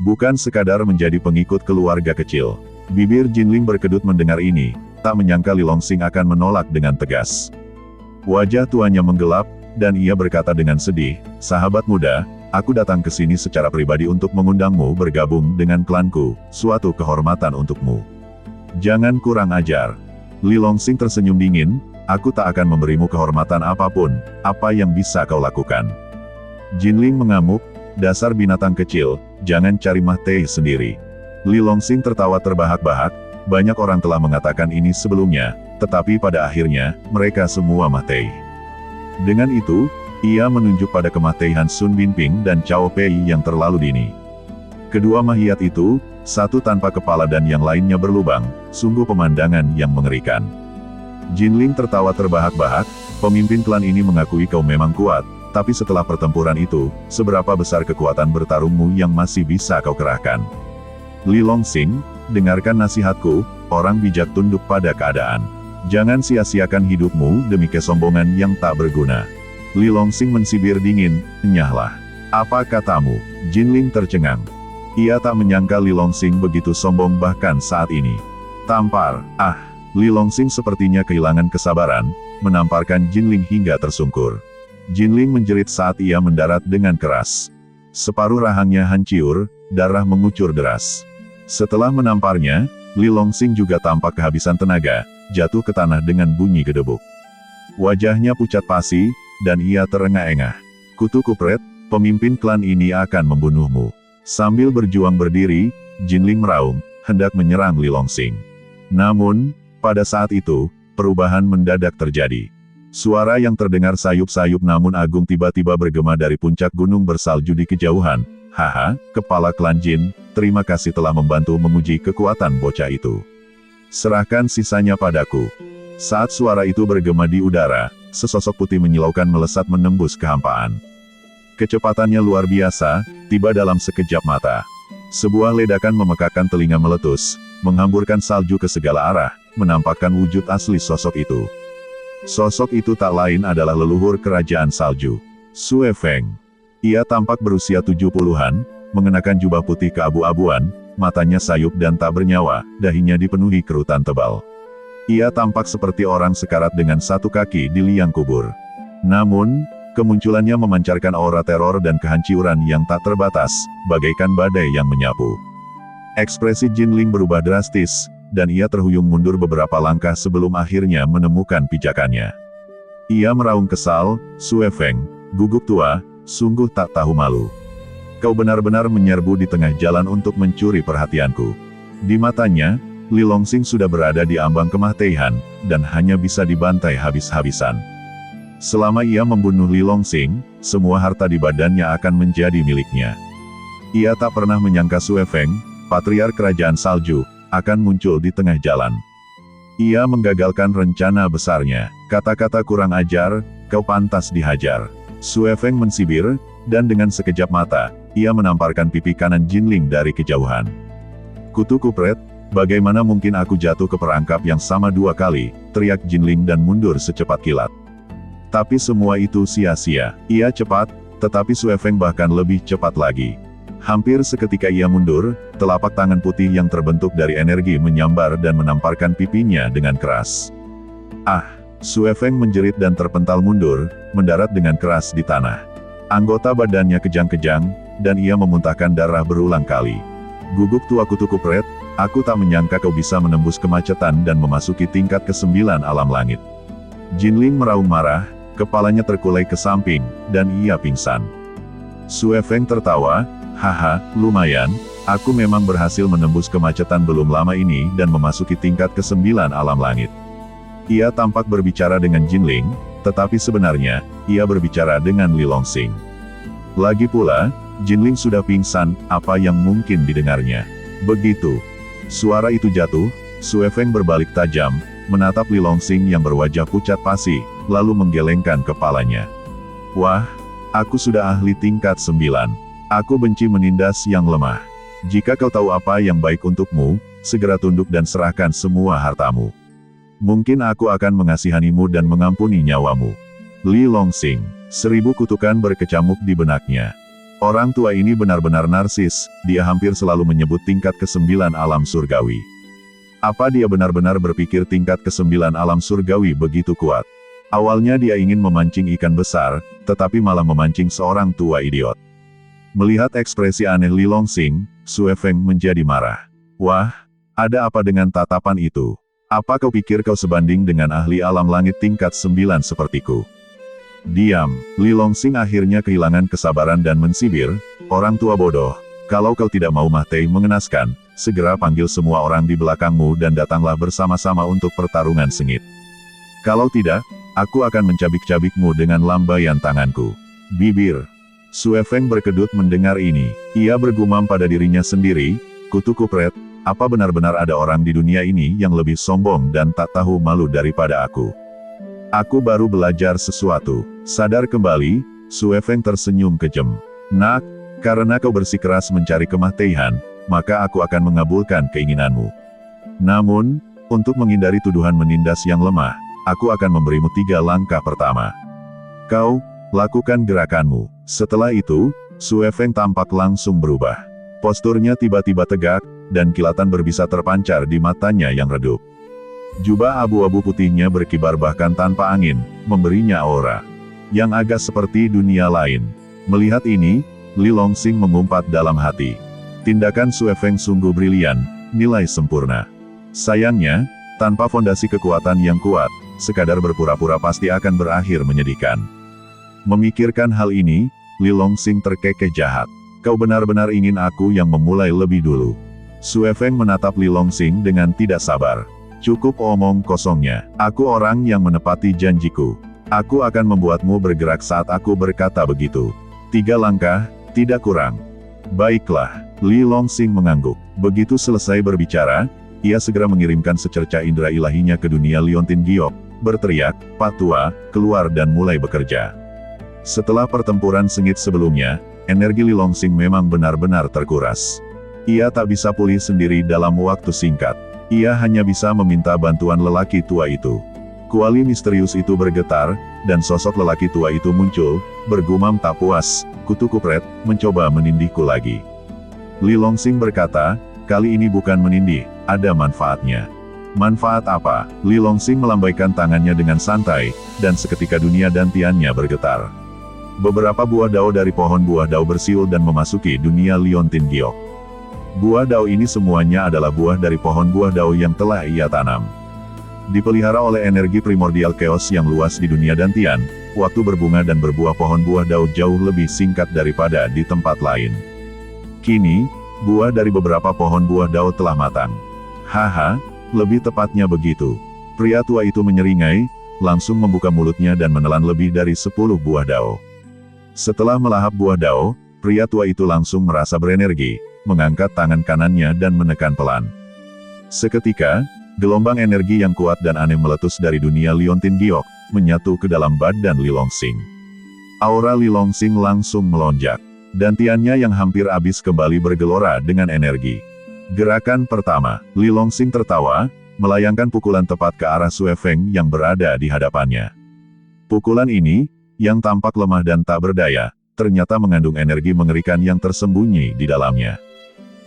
Bukan sekadar menjadi pengikut keluarga kecil. Bibir Jinling berkedut mendengar ini, tak menyangka Li Longsing akan menolak dengan tegas. Wajah tuanya menggelap, dan ia berkata dengan sedih, "Sahabat muda, aku datang ke sini secara pribadi untuk mengundangmu bergabung dengan klanku, suatu kehormatan untukmu. Jangan kurang ajar." Li Longsing tersenyum dingin, "Aku tak akan memberimu kehormatan apapun, apa yang bisa kau lakukan?" Jinling mengamuk, "Dasar binatang kecil, jangan cari mahte sendiri." Li Longsing tertawa terbahak-bahak, banyak orang telah mengatakan ini sebelumnya, tetapi pada akhirnya, mereka semua mahte. Dengan itu, ia menunjuk pada kemahtihan Sun Binping dan Cao Pei yang terlalu dini. Kedua mahiat itu, satu tanpa kepala dan yang lainnya berlubang, sungguh pemandangan yang mengerikan. Jinling tertawa terbahak-bahak, "Pemimpin klan ini mengakui kau memang kuat, tapi setelah pertempuran itu, seberapa besar kekuatan bertarungmu yang masih bisa kau kerahkan?" Li Longsing, dengarkan nasihatku, orang bijak tunduk pada keadaan. Jangan sia-siakan hidupmu demi kesombongan yang tak berguna. Li Longsing mensibir dingin, "Enyahlah. Apa katamu?" Jinling tercengang. Ia tak menyangka Li Longsing begitu sombong bahkan saat ini. Tampar, Li Longsing sepertinya kehilangan kesabaran, menamparkan Jinling hingga tersungkur. Jinling menjerit saat ia mendarat dengan keras. Separuh rahangnya hancur, darah mengucur deras. Setelah menamparnya, Li Longsing juga tampak kehabisan tenaga, jatuh ke tanah dengan bunyi gedebuk. Wajahnya pucat pasi, dan ia terengah-engah. "Kutu kupret, pemimpin klan ini akan membunuhmu." Sambil berjuang berdiri, Jinling meraung, hendak menyerang Li Longsing. Namun, pada saat itu, perubahan mendadak terjadi. Suara yang terdengar sayup-sayup namun agung tiba-tiba bergema dari puncak gunung bersalju di kejauhan. "Haha, kepala klan Jin, terima kasih telah membantu menguji kekuatan bocah itu. Serahkan sisanya padaku." Saat suara itu bergema di udara, sesosok putih menyilaukan melesat menembus kehampaan. Kecepatannya luar biasa, tiba dalam sekejap mata. Sebuah ledakan memekakkan telinga meletus, menghamburkan salju ke segala arah, menampakkan wujud asli sosok itu. Sosok itu tak lain adalah leluhur kerajaan salju, Sue Feng. Ia tampak berusia 70-an, mengenakan jubah putih keabu-abuan, matanya sayup dan tak bernyawa, dahinya dipenuhi kerutan tebal. Ia tampak seperti orang sekarat dengan satu kaki di liang kubur. Namun, kemunculannya memancarkan aura teror dan kehancuran yang tak terbatas, bagaikan badai yang menyapu. Ekspresi Jinling berubah drastis, dan ia terhuyung mundur beberapa langkah sebelum akhirnya menemukan pijakannya. Ia meraung kesal, "Sue Feng, guguk tua, sungguh tak tahu malu. Kau benar-benar menyerbu di tengah jalan untuk mencuri perhatianku." Di matanya, Li Longsing sudah berada di ambang kematian, dan hanya bisa dibantai habis-habisan. Selama ia membunuh Li Longsing, semua harta di badannya akan menjadi miliknya. Ia tak pernah menyangka Sue Feng, patriark kerajaan salju, akan muncul di tengah jalan. Ia menggagalkan rencana besarnya. "Kata-kata kurang ajar, kau pantas dihajar." Sue Feng mensibir, dan dengan sekejap mata, ia menamparkan pipi kanan Jinling dari kejauhan. "Kutu kupret, bagaimana mungkin aku jatuh ke perangkap yang sama 2 kali, teriak Jinling dan mundur secepat kilat. Tapi semua itu sia-sia. Ia cepat, tetapi Sue Feng bahkan lebih cepat lagi. Hampir seketika ia mundur, telapak tangan putih yang terbentuk dari energi menyambar dan menamparkan pipinya dengan keras. Sue Feng menjerit dan terpental mundur, mendarat dengan keras di tanah. Anggota badannya kejang-kejang, dan ia memuntahkan darah berulang kali. Guguk tua kutu kupret, aku tak menyangka kau bisa menembus kemacetan dan memasuki tingkat ke-9 alam langit. Jinling meraung marah, kepalanya terkulai ke samping, dan ia pingsan. Sue Feng tertawa, haha, lumayan, aku memang berhasil menembus kemacetan belum lama ini dan memasuki tingkat ke-9 alam langit. Ia tampak berbicara dengan Jinling, tetapi sebenarnya, ia berbicara dengan Li Longsing. Lagi pula, Jinling sudah pingsan, apa yang mungkin didengarnya. Begitu suara itu jatuh, Sue Feng berbalik tajam, menatap Li Longsing yang berwajah pucat pasi, lalu menggelengkan kepalanya. Wah, aku sudah ahli tingkat 9. Aku benci menindas yang lemah. Jika kau tahu apa yang baik untukmu, segera tunduk dan serahkan semua hartamu. Mungkin aku akan mengasihanimu dan mengampuni nyawamu. Li Longsing, 1000 kutukan berkecamuk di benaknya. Orang tua ini benar-benar narsis, dia hampir selalu menyebut tingkat ke-9 alam surgawi. Apa dia benar-benar berpikir tingkat ke-9 alam surgawi begitu kuat? Awalnya dia ingin memancing ikan besar, tetapi malah memancing seorang tua idiot. Melihat ekspresi aneh Li Longsing, Sue Feng menjadi marah. Wah, ada apa dengan tatapan itu? Apa kau pikir kau sebanding dengan ahli alam langit tingkat 9 sepertiku? Diam, Li Longsing akhirnya kehilangan kesabaran dan mensibir, orang tua bodoh, kalau kau tidak mau mati mengenaskan, segera panggil semua orang di belakangmu dan datanglah bersama-sama untuk pertarungan sengit. Kalau tidak, aku akan mencabik-cabikmu dengan lambaian tanganku. Bibir. Sue Feng berkedut mendengar ini, ia bergumam pada dirinya sendiri, kutu kupret, apa benar-benar ada orang di dunia ini yang lebih sombong dan tak tahu malu daripada aku? Aku baru belajar sesuatu. Sadar kembali, Sue Feng tersenyum kejam. Nak, karena kau bersikeras mencari kematian, maka aku akan mengabulkan keinginanmu. Namun, untuk menghindari tuduhan menindas yang lemah, aku akan memberimu 3 langkah pertama. Kau, lakukan gerakanmu. Setelah itu, Sue Feng tampak langsung berubah. Posturnya tiba-tiba tegak, dan kilatan berbisa terpancar di matanya yang redup. Jubah abu-abu putihnya berkibar bahkan tanpa angin, memberinya aura yang agak seperti dunia lain. Melihat ini, Li Longsing mengumpat dalam hati. Tindakan Sue Feng sungguh brilian, nilai sempurna. Sayangnya, tanpa fondasi kekuatan yang kuat, sekadar berpura-pura pasti akan berakhir menyedihkan. Memikirkan hal ini, Li Longsing terkekeh jahat. Kau benar-benar ingin aku yang memulai lebih dulu. Sue Feng menatap Li Longsing dengan tidak sabar. Cukup omong kosongnya. Aku orang yang menepati janjiku. Aku akan membuatmu bergerak saat aku berkata begitu. 3 langkah, tidak kurang. Baiklah, Li Longsing mengangguk. Begitu selesai berbicara, ia segera mengirimkan secerca indera ilahinya ke dunia Liontin Giok, berteriak, Pak Tua, keluar dan mulai bekerja. Setelah pertempuran sengit sebelumnya, energi Li Longsing memang benar-benar terkuras. Ia tak bisa pulih sendiri dalam waktu singkat. Ia hanya bisa meminta bantuan lelaki tua itu. Kuali misterius itu bergetar, dan sosok lelaki tua itu muncul, bergumam tak puas, kutu kupret, mencoba menindihku lagi. Li Longsing berkata, kali ini bukan menindih, ada manfaatnya. Manfaat apa? Li Longsing melambaikan tangannya dengan santai, dan seketika dunia dantiannya bergetar. Beberapa buah dao dari pohon buah dao bersiul dan memasuki dunia Liontin Giok. Buah dao ini semuanya adalah buah dari pohon buah dao yang telah ia tanam. Dipelihara oleh energi primordial chaos yang luas di dunia dantian, waktu berbunga dan berbuah pohon buah dao jauh lebih singkat daripada di tempat lain. Kini, buah dari beberapa pohon buah dao telah matang. Haha, lebih tepatnya begitu. Pria tua itu menyeringai, langsung membuka mulutnya dan menelan lebih dari 10 buah dao. Setelah melahap buah dao, pria tua itu langsung merasa berenergi, mengangkat tangan kanannya dan menekan pelan. Seketika, gelombang energi yang kuat dan aneh meletus dari dunia Liontin Giok, menyatu ke dalam badan Li Longsing. Aura Li Longsing langsung melonjak. Dantiannya yang hampir habis kembali bergelora dengan energi. Gerakan pertama, Li Longsing tertawa, melayangkan pukulan tepat ke arah Sue Feng yang berada di hadapannya. Pukulan ini, yang tampak lemah dan tak berdaya, ternyata mengandung energi mengerikan yang tersembunyi di dalamnya.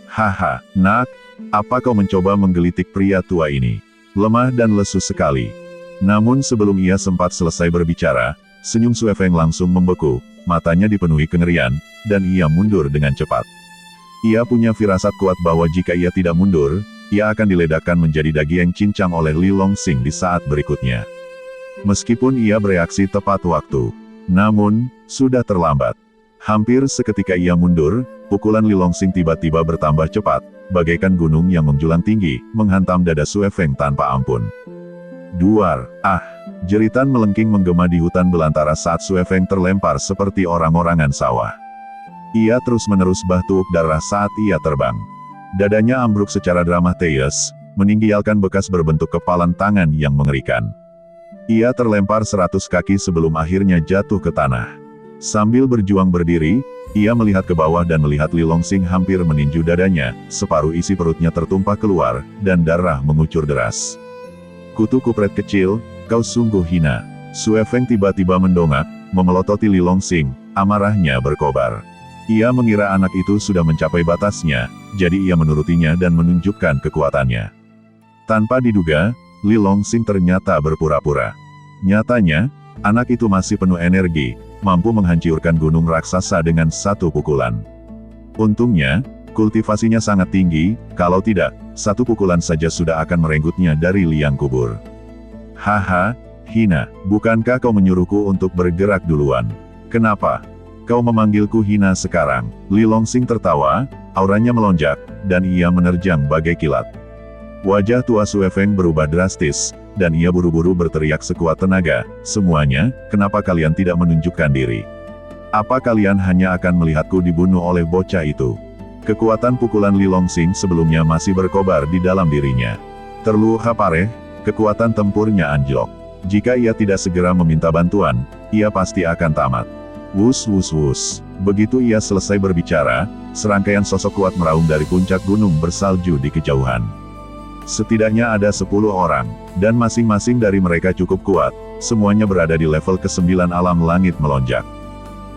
Haha, nak, apa kau mencoba menggelitik pria tua ini? Lemah dan lesu sekali. Namun sebelum ia sempat selesai berbicara, Senyum Sue Feng langsung membeku, matanya dipenuhi kengerian, dan ia mundur dengan cepat. Ia punya firasat kuat bahwa jika ia tidak mundur, ia akan diledakkan menjadi daging cincang oleh Li Longsing di saat berikutnya. Meskipun ia bereaksi tepat waktu, namun, sudah terlambat. Hampir seketika ia mundur, pukulan Li Longsing tiba-tiba bertambah cepat, bagaikan gunung yang menjulang tinggi, menghantam dada Sue Feng tanpa ampun. Duar, ah! Jeritan melengking menggema di hutan belantara saat Sue Feng terlempar seperti orang-orangan sawah. Ia terus-menerus batuk darah saat ia terbang. Dadanya ambruk secara dramatis, meninggalkan bekas berbentuk kepalan tangan yang mengerikan. Ia terlempar 100 kaki sebelum akhirnya jatuh ke tanah. Sambil berjuang berdiri, ia melihat ke bawah dan melihat Li Longsing hampir meninju dadanya, separuh isi perutnya tertumpah keluar, dan darah mengucur deras. Kutu kupret kecil, kau sungguh hina. Sue Feng tiba-tiba mendongak, memelototi Li Longsing, amarahnya berkobar. Ia mengira anak itu sudah mencapai batasnya, jadi ia menurutinya dan menunjukkan kekuatannya. Tanpa diduga, Li Longsing ternyata berpura-pura. Nyatanya, anak itu masih penuh energi, mampu menghancurkan gunung raksasa dengan satu pukulan. Untungnya, kultivasinya sangat tinggi, kalau tidak, satu pukulan saja sudah akan merenggutnya dari liang kubur. Haha, hina, bukankah kau menyuruhku untuk bergerak duluan? Kenapa kau memanggilku hina sekarang? Li Longsing tertawa, auranya melonjak, dan ia menerjang bagai kilat. Wajah tua Sue Feng berubah drastis, dan ia buru-buru berteriak sekuat tenaga, semuanya, kenapa kalian tidak menunjukkan diri? Apa kalian hanya akan melihatku dibunuh oleh bocah itu? Kekuatan pukulan Li Longsing sebelumnya masih berkobar di dalam dirinya. Terluha pareh, kekuatan tempurnya anjlok. Jika ia tidak segera meminta bantuan, ia pasti akan tamat. Wus wus wus. Begitu ia selesai berbicara, serangkaian sosok kuat meraung dari puncak gunung bersalju di kejauhan. Setidaknya ada 10 orang, dan masing-masing dari mereka cukup kuat, semuanya berada di level ke-9 alam langit melonjak.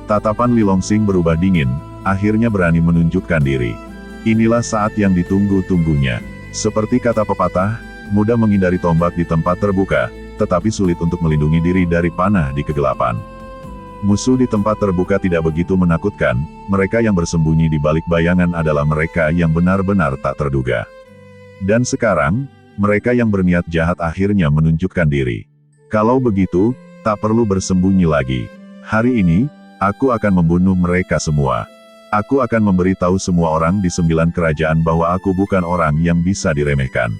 Tatapan Li Longsing berubah dingin, akhirnya berani menunjukkan diri. Inilah saat yang ditunggu-tunggunya. Seperti kata pepatah, mudah menghindari tombak di tempat terbuka, tetapi sulit untuk melindungi diri dari panah di kegelapan. Musuh di tempat terbuka tidak begitu menakutkan, mereka yang bersembunyi di balik bayangan adalah mereka yang benar-benar tak terduga. Dan sekarang, mereka yang berniat jahat akhirnya menunjukkan diri. Kalau begitu, tak perlu bersembunyi lagi. Hari ini, aku akan membunuh mereka semua. Aku akan memberitahu semua orang di 9 kerajaan bahwa aku bukan orang yang bisa diremehkan.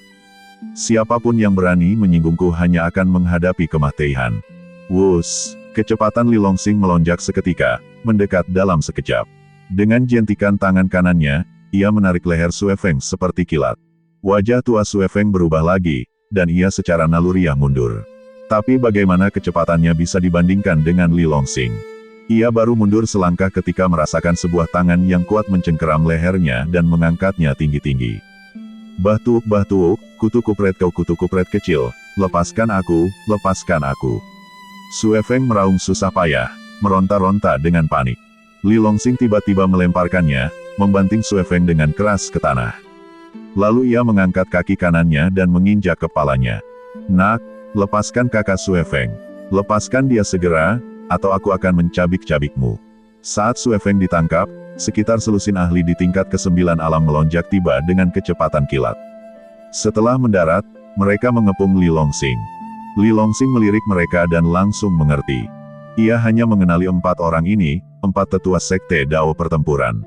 Siapapun yang berani menyinggungku hanya akan menghadapi kematian. Wus! Kecepatan Li Longsing melonjak seketika, mendekat dalam sekejap. Dengan jentikan tangan kanannya, ia menarik leher Sue Feng seperti kilat. Wajah tua Sue Feng berubah lagi, dan ia secara naluriah mundur. Tapi bagaimana kecepatannya bisa dibandingkan dengan Li Longsing? Ia baru mundur selangkah ketika merasakan sebuah tangan yang kuat mencengkeram lehernya dan mengangkatnya tinggi-tinggi. Batuk, kutu kupret kecil, lepaskan aku, lepaskan aku. Sue Feng meraung susah payah, meronta-ronta dengan panik. Li Longsing tiba-tiba melemparkannya, membanting Sue Feng dengan keras ke tanah. Lalu ia mengangkat kaki kanannya dan menginjak kepalanya. Nak, lepaskan kakak Sue Feng. Lepaskan dia segera, atau aku akan mencabik-cabikmu. Saat Sue Feng ditangkap, sekitar selusin ahli di tingkat ke-9 alam melonjak tiba dengan kecepatan kilat. Setelah mendarat, mereka mengepung Li Longsing. Li Longsing melirik mereka dan langsung mengerti. Ia hanya mengenali 4 orang ini, 4 tetua sekte Dao pertempuran.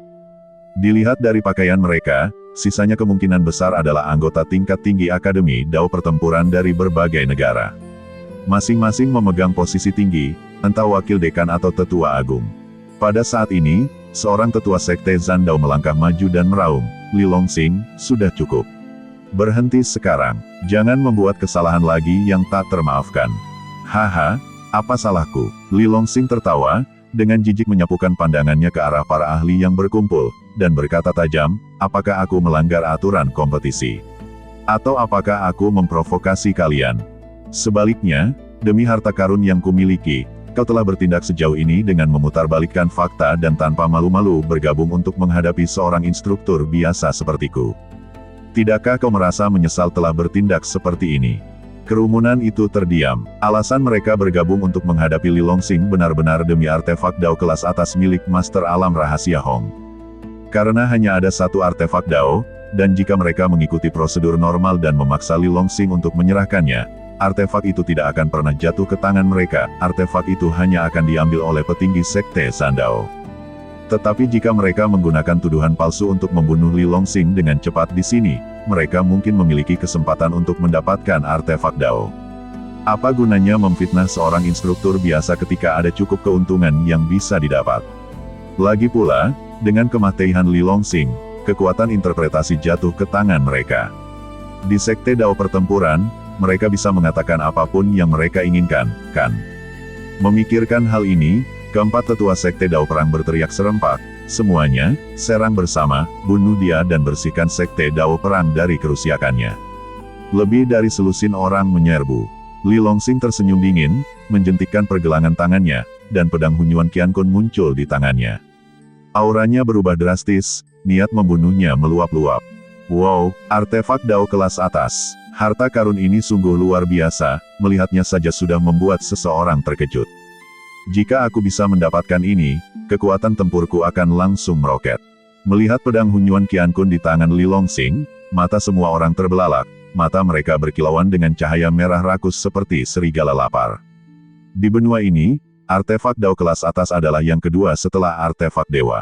Dilihat dari pakaian mereka, sisanya kemungkinan besar adalah anggota tingkat tinggi Akademi Dao pertempuran dari berbagai negara. Masing-masing memegang posisi tinggi, entah wakil dekan atau tetua agung. Pada saat ini, seorang tetua sekte Zandao melangkah maju dan meraung, Li Longsing, sudah cukup. Berhenti sekarang, jangan membuat kesalahan lagi yang tak termaafkan. Haha, apa salahku? Li Longsing tertawa, dengan jijik menyapukan pandangannya ke arah para ahli yang berkumpul, dan berkata tajam, apakah aku melanggar aturan kompetisi? Atau apakah aku memprovokasi kalian? Sebaliknya, demi harta karun yang kumiliki, kau telah bertindak sejauh ini dengan memutarbalikkan fakta dan tanpa malu-malu bergabung untuk menghadapi seorang instruktur biasa sepertiku. Tidakkah kau merasa menyesal telah bertindak seperti ini? Kerumunan itu terdiam. Alasan mereka bergabung untuk menghadapi Li Longsing benar-benar demi artefak Dao kelas atas milik Master Alam Rahasia Hong. Karena hanya ada satu artefak Dao, dan jika mereka mengikuti prosedur normal dan memaksa Li Longsing untuk menyerahkannya, artefak itu tidak akan pernah jatuh ke tangan mereka, artefak itu hanya akan diambil oleh petinggi Sekte Sandao. Tetapi jika mereka menggunakan tuduhan palsu untuk membunuh Li Longsing dengan cepat di sini, mereka mungkin memiliki kesempatan untuk mendapatkan artefak Dao. Apa gunanya memfitnah seorang instruktur biasa ketika ada cukup keuntungan yang bisa didapat? Lagi pula, dengan kematian Li Longsing, kekuatan interpretasi jatuh ke tangan mereka. Di Sekte Dao pertempuran, mereka bisa mengatakan apapun yang mereka inginkan, kan? Memikirkan hal ini, keempat tetua Sekte Dao Perang berteriak serempak, semuanya, serang bersama, bunuh dia dan bersihkan Sekte Dao Perang dari kerusakannya. Lebih dari selusin orang menyerbu. Li Longsing tersenyum dingin, menjentikkan pergelangan tangannya, dan pedang Hunyuan Qiankun muncul di tangannya. Auranya berubah drastis, niat membunuhnya meluap-luap. Wow, artefak Dao kelas atas. Harta karun ini sungguh luar biasa, melihatnya saja sudah membuat seseorang terkejut. Jika aku bisa mendapatkan ini, kekuatan tempurku akan langsung meroket. Melihat pedang Hunyuan Qiankun di tangan Li Longsing, mata semua orang terbelalak, mata mereka berkilauan dengan cahaya merah rakus seperti serigala lapar. Di benua ini, artefak Dao kelas atas adalah yang kedua setelah artefak dewa.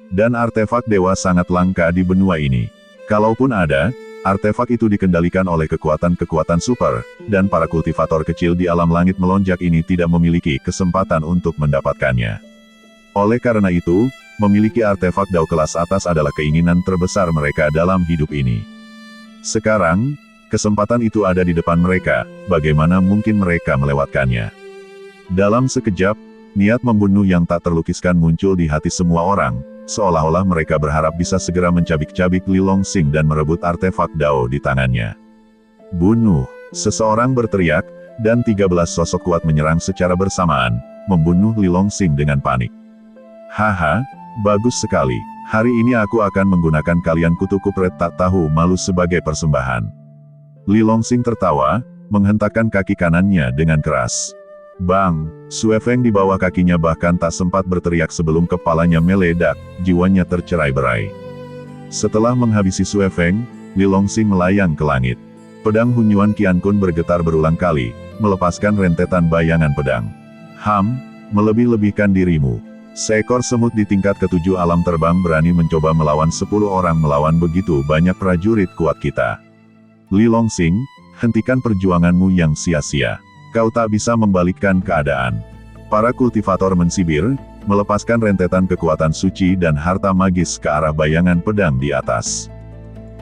Dan artefak dewa sangat langka di benua ini. Kalaupun ada, artefak itu dikendalikan oleh kekuatan-kekuatan super, dan para kultivator kecil di alam langit melonjak ini tidak memiliki kesempatan untuk mendapatkannya. Oleh karena itu, memiliki artefak Dao kelas atas adalah keinginan terbesar mereka dalam hidup ini. Sekarang, kesempatan itu ada di depan mereka, bagaimana mungkin mereka melewatkannya? Dalam sekejap, niat membunuh yang tak terlukiskan muncul di hati semua orang, seolah-olah mereka berharap bisa segera mencabik-cabik Li Longsing dan merebut artefak Dao di tangannya. Bunuh! Seseorang berteriak, dan 13 sosok kuat menyerang secara bersamaan, membunuh Li Longsing dengan panik. Haha, bagus sekali. Hari ini aku akan menggunakan kalian kutu kupret tak tahu malu sebagai persembahan. Li Longsing tertawa, menghentakkan kaki kanannya dengan keras. Bang! Xue Feng di bawah kakinya bahkan tak sempat berteriak sebelum kepalanya meledak, jiwanya tercerai-berai. Setelah menghabisi Xue Feng, Li Longsing melayang ke langit. Pedang Hunyuan Qiankun bergetar berulang kali, melepaskan rentetan bayangan pedang. Melebih-lebihkan dirimu. Seekor semut di tingkat ketujuh alam terbang berani mencoba melawan 10 orang melawan begitu banyak prajurit kuat kita. Li Longsing, hentikan perjuanganmu yang sia-sia. Kau tak bisa membalikkan keadaan. Para kultivator mensibir, melepaskan rentetan kekuatan suci dan harta magis ke arah bayangan pedang di atas.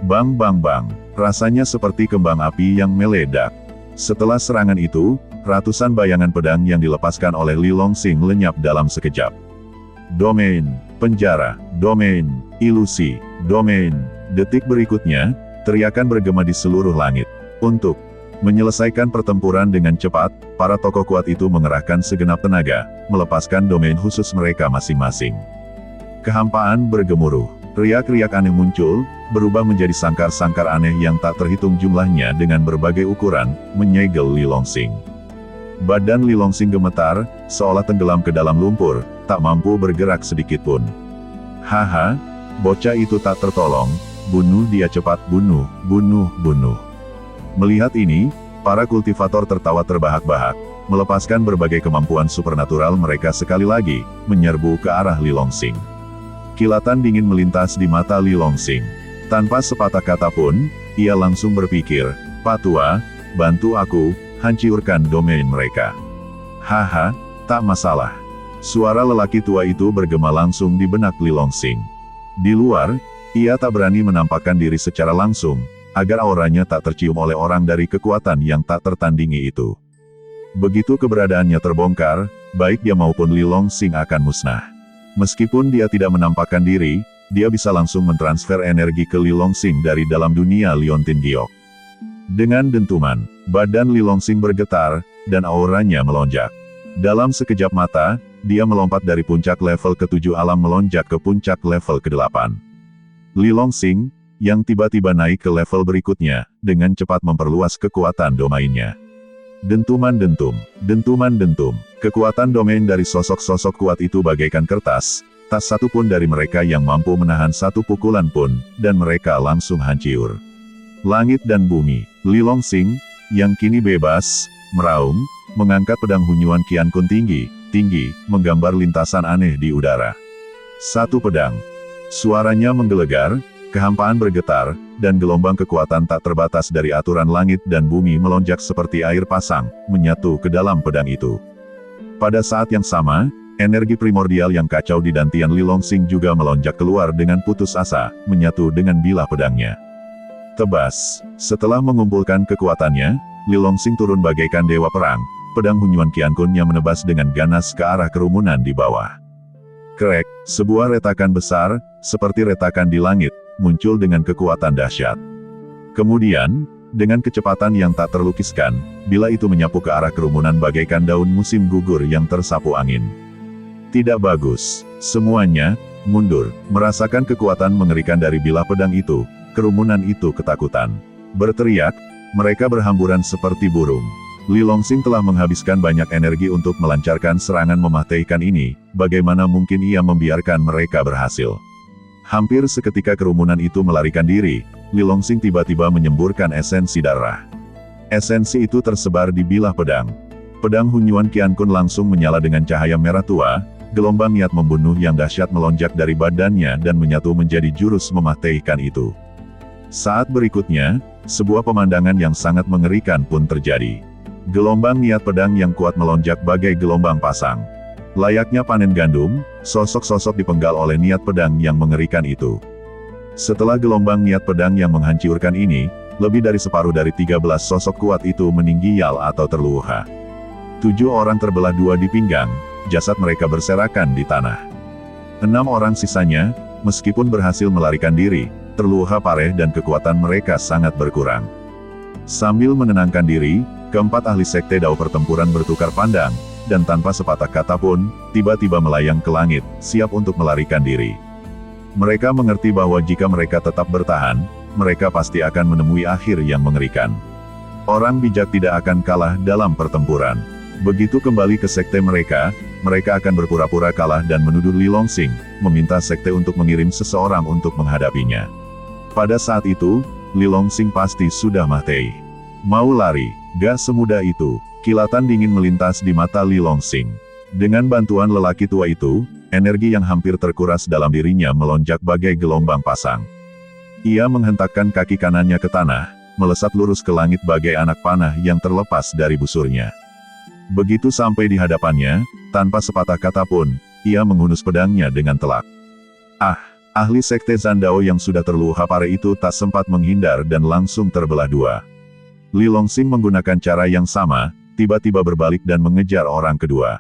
Bang bang bang, rasanya seperti kembang api yang meledak. Setelah serangan itu, ratusan bayangan pedang yang dilepaskan oleh Li Longsing lenyap dalam sekejap. Domain, penjara, domain, ilusi, domain. Detik berikutnya, teriakan bergema di seluruh langit. Untuk menyelesaikan pertempuran dengan cepat, para tokoh kuat itu mengerahkan segenap tenaga, melepaskan domain khusus mereka masing-masing. Kehampaan bergemuruh. Riak-riak aneh muncul, berubah menjadi sangkar-sangkar aneh yang tak terhitung jumlahnya dengan berbagai ukuran, menyegel Li Longsing. Badan Li Longsing gemetar, seolah tenggelam ke dalam lumpur, tak mampu bergerak sedikitpun. Haha, bocah itu tak tertolong, bunuh dia cepat, bunuh, bunuh, bunuh. Melihat ini, para kultivator tertawa terbahak-bahak, melepaskan berbagai kemampuan supernatural mereka sekali lagi, menyerbu ke arah Li Longsing. Kilatan dingin melintas di mata Li Longsing. Tanpa sepatah kata pun, ia langsung berpikir, Pak Tua, bantu aku, hancurkan domain mereka. Haha, tak masalah. Suara lelaki tua itu bergema langsung di benak Li Longsing. Di luar, ia tak berani menampakkan diri secara langsung, agar auranya tak tercium oleh orang dari kekuatan yang tak tertandingi itu. Begitu keberadaannya terbongkar, baik dia maupun Li Longsing akan musnah. Meskipun dia tidak menampakkan diri, dia bisa langsung mentransfer energi ke Li Longsing dari dalam dunia Liontin Giok. Dengan dentuman, badan Li Longsing bergetar, dan auranya melonjak. Dalam sekejap mata, dia melompat dari puncak level ke-7 alam melonjak ke puncak level ke-8. Li Longsing, yang tiba-tiba naik ke level berikutnya, dengan cepat memperluas kekuatan domainnya. Dentuman dentum, dentuman dentum. Kekuatan domain dari sosok-sosok kuat itu bagaikan kertas, tak satu pun dari mereka yang mampu menahan satu pukulan pun, dan mereka langsung hancur. Langit dan bumi, Li Longsing, yang kini bebas, meraung, mengangkat pedang Hunyuan Qiankun tinggi, menggambar lintasan aneh di udara. Satu pedang. Suaranya menggelegar, kehampaan bergetar, dan gelombang kekuatan tak terbatas dari aturan langit dan bumi melonjak seperti air pasang, menyatu ke dalam pedang itu. Pada saat yang sama, energi primordial yang kacau di dantian Li Longsing juga melonjak keluar dengan putus asa, menyatu dengan bilah pedangnya. Tebas, setelah mengumpulkan kekuatannya, Li Longsing turun bagaikan dewa perang, pedang Hunyuan Qiankun-nya menebas dengan ganas ke arah kerumunan di bawah. Krek, sebuah retakan besar, seperti retakan di langit, muncul dengan kekuatan dahsyat. Kemudian, dengan kecepatan yang tak terlukiskan, bila itu menyapu ke arah kerumunan bagaikan daun musim gugur yang tersapu angin. Tidak bagus, semuanya mundur, merasakan kekuatan mengerikan dari bilah pedang itu, kerumunan itu ketakutan. Berteriak, mereka berhamburan seperti burung. Li Longsing telah menghabiskan banyak energi untuk melancarkan serangan mematikan ini, bagaimana mungkin ia membiarkan mereka berhasil? Hampir seketika kerumunan itu melarikan diri, Li Longsing tiba-tiba menyemburkan esensi darah. Esensi itu tersebar di bilah pedang. Pedang Hunyuan Qiankun langsung menyala dengan cahaya merah tua, gelombang niat membunuh yang dahsyat melonjak dari badannya dan menyatu menjadi jurus mematikan itu. Saat berikutnya, sebuah pemandangan yang sangat mengerikan pun terjadi. Gelombang niat pedang yang kuat melonjak bagai gelombang pasang. Layaknya panen gandum, sosok-sosok dipenggal oleh niat pedang yang mengerikan itu. Setelah gelombang niat pedang yang menghancurkan ini, lebih dari separuh dari 13 sosok kuat itu meninggal atau terluka. 7 orang terbelah 2 di pinggang, jasad mereka berserakan di tanah. 6 orang sisanya, meskipun berhasil melarikan diri, terluka parah dan kekuatan mereka sangat berkurang. Sambil menenangkan diri, keempat ahli sekte Dao pertempuran bertukar pandang, dan tanpa sepatah kata pun, tiba-tiba melayang ke langit, siap untuk melarikan diri. Mereka mengerti bahwa jika mereka tetap bertahan, mereka pasti akan menemui akhir yang mengerikan. Orang bijak tidak akan kalah dalam pertempuran. Begitu kembali ke sekte mereka akan berpura-pura kalah dan menuduh Li Longsing, meminta sekte untuk mengirim seseorang untuk menghadapinya. Pada saat itu, Li Longsing pasti sudah mati. Mau lari, gak semudah itu. Kilatan dingin melintas di mata Li Longsing. Dengan bantuan lelaki tua itu, energi yang hampir terkuras dalam dirinya melonjak bagai gelombang pasang. Ia menghentakkan kaki kanannya ke tanah, melesat lurus ke langit bagai anak panah yang terlepas dari busurnya. Begitu sampai di hadapannya, tanpa sepatah kata pun, ia menghunus pedangnya dengan telak. Ahli sekte Zandao yang sudah terluka parah itu tak sempat menghindar dan langsung terbelah 2. Li Longsing menggunakan cara yang sama, tiba-tiba berbalik dan mengejar orang kedua.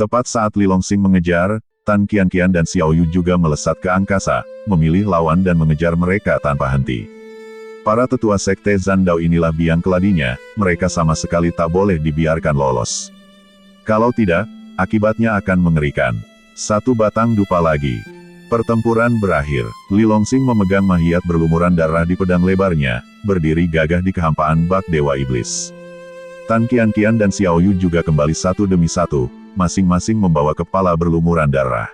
Tepat saat Li Longsing mengejar, Tan Qianqian dan Xiao Yu juga melesat ke angkasa, memilih lawan dan mengejar mereka tanpa henti. Para tetua sekte Zandao inilah biang keladinya, mereka sama sekali tak boleh dibiarkan lolos. Kalau tidak, akibatnya akan mengerikan. 1 batang dupa lagi. Pertempuran berakhir, Li Longsing memegang mahiat berlumuran darah di pedang lebarnya, berdiri gagah di kehampaan bak Dewa Iblis. Tan Qianqian dan Xiao Yu juga kembali satu demi satu, masing-masing membawa kepala berlumuran darah.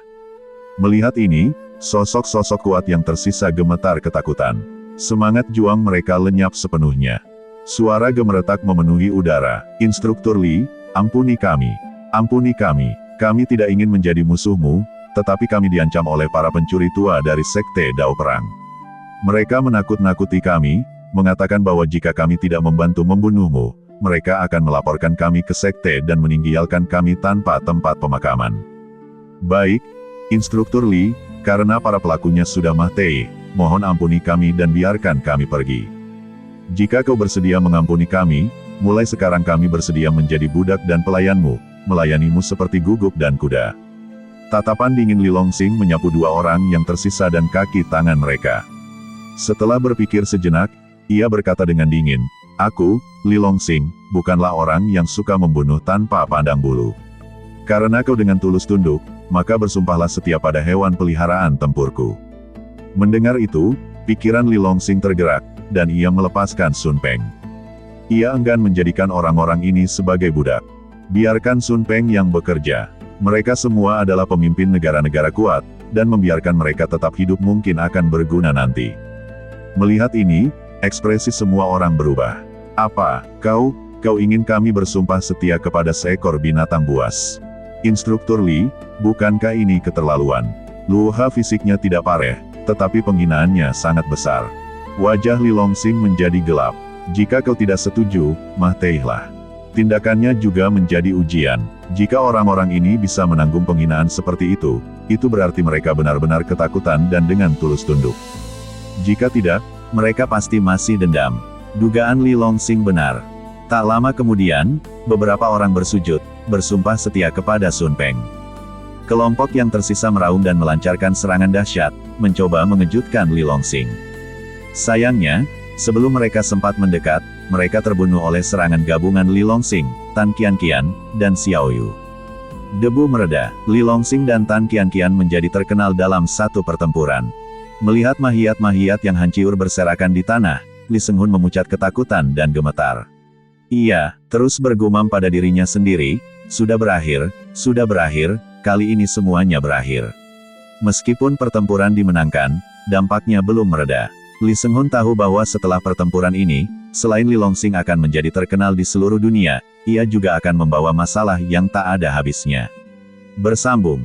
Melihat ini, sosok-sosok kuat yang tersisa gemetar ketakutan. Semangat juang mereka lenyap sepenuhnya. Suara gemeretak memenuhi udara. Instruktur Li, ampuni kami. Ampuni kami tidak ingin menjadi musuhmu, tetapi kami diancam oleh para pencuri tua dari sekte Dao Perang. Mereka menakut-nakuti kami, mengatakan bahwa jika kami tidak membantu membunuhmu, mereka akan melaporkan kami ke sekte dan meninggalkan kami tanpa tempat pemakaman. Baik, Instruktur Li, karena para pelakunya sudah mati, mohon ampuni kami dan biarkan kami pergi. Jika kau bersedia mengampuni kami, mulai sekarang kami bersedia menjadi budak dan pelayanmu, melayanimu seperti guguk dan kuda. Tatapan dingin Li Longsing menyapu 2 orang yang tersisa dan kaki tangan mereka. Setelah berpikir sejenak, ia berkata dengan dingin, "Aku, Li Longsing, bukanlah orang yang suka membunuh tanpa pandang bulu. Karena kau dengan tulus tunduk, maka bersumpahlah setia pada hewan peliharaan tempurku." Mendengar itu, Pikiran Li Longsing tergerak, dan ia melepaskan Sun Peng. Ia enggan menjadikan orang-orang ini sebagai budak. Biarkan Sun Peng yang bekerja. Mereka semua adalah pemimpin negara-negara kuat, dan membiarkan mereka tetap hidup mungkin akan berguna nanti. Melihat ini, ekspresi semua orang berubah. Apa, kau ingin kami bersumpah setia kepada seekor binatang buas? Instruktur Li, bukankah ini keterlaluan? Luha fisiknya tidak pareh, tetapi penghinaannya sangat besar. Wajah Li Longsing menjadi gelap. Jika kau tidak setuju, matilah. Tindakannya juga menjadi ujian. Jika orang-orang ini bisa menanggung penghinaan seperti itu berarti mereka benar-benar ketakutan dan dengan tulus tunduk. Jika tidak, mereka pasti masih dendam. Dugaan Li Longsing benar. Tak lama kemudian, beberapa orang bersujud, bersumpah setia kepada Sun Peng. Kelompok yang tersisa meraung dan melancarkan serangan dahsyat, mencoba mengejutkan Li Longsing. Sayangnya, sebelum mereka sempat mendekat, mereka terbunuh oleh serangan gabungan Li Longsing, Tan Qianqian, dan Xiao Yu. Debu mereda, Li Longsing dan Tan Qianqian menjadi terkenal dalam satu pertempuran. Melihat mahiat-mahiat yang hancur berserakan di tanah, Li Senghun memucat ketakutan dan gemetar. Ia terus bergumam pada dirinya sendiri, sudah berakhir, kali ini semuanya berakhir. Meskipun pertempuran dimenangkan, dampaknya belum mereda. Li Senghun tahu bahwa setelah pertempuran ini, selain Li Longsing akan menjadi terkenal di seluruh dunia, ia juga akan membawa masalah yang tak ada habisnya. Bersambung.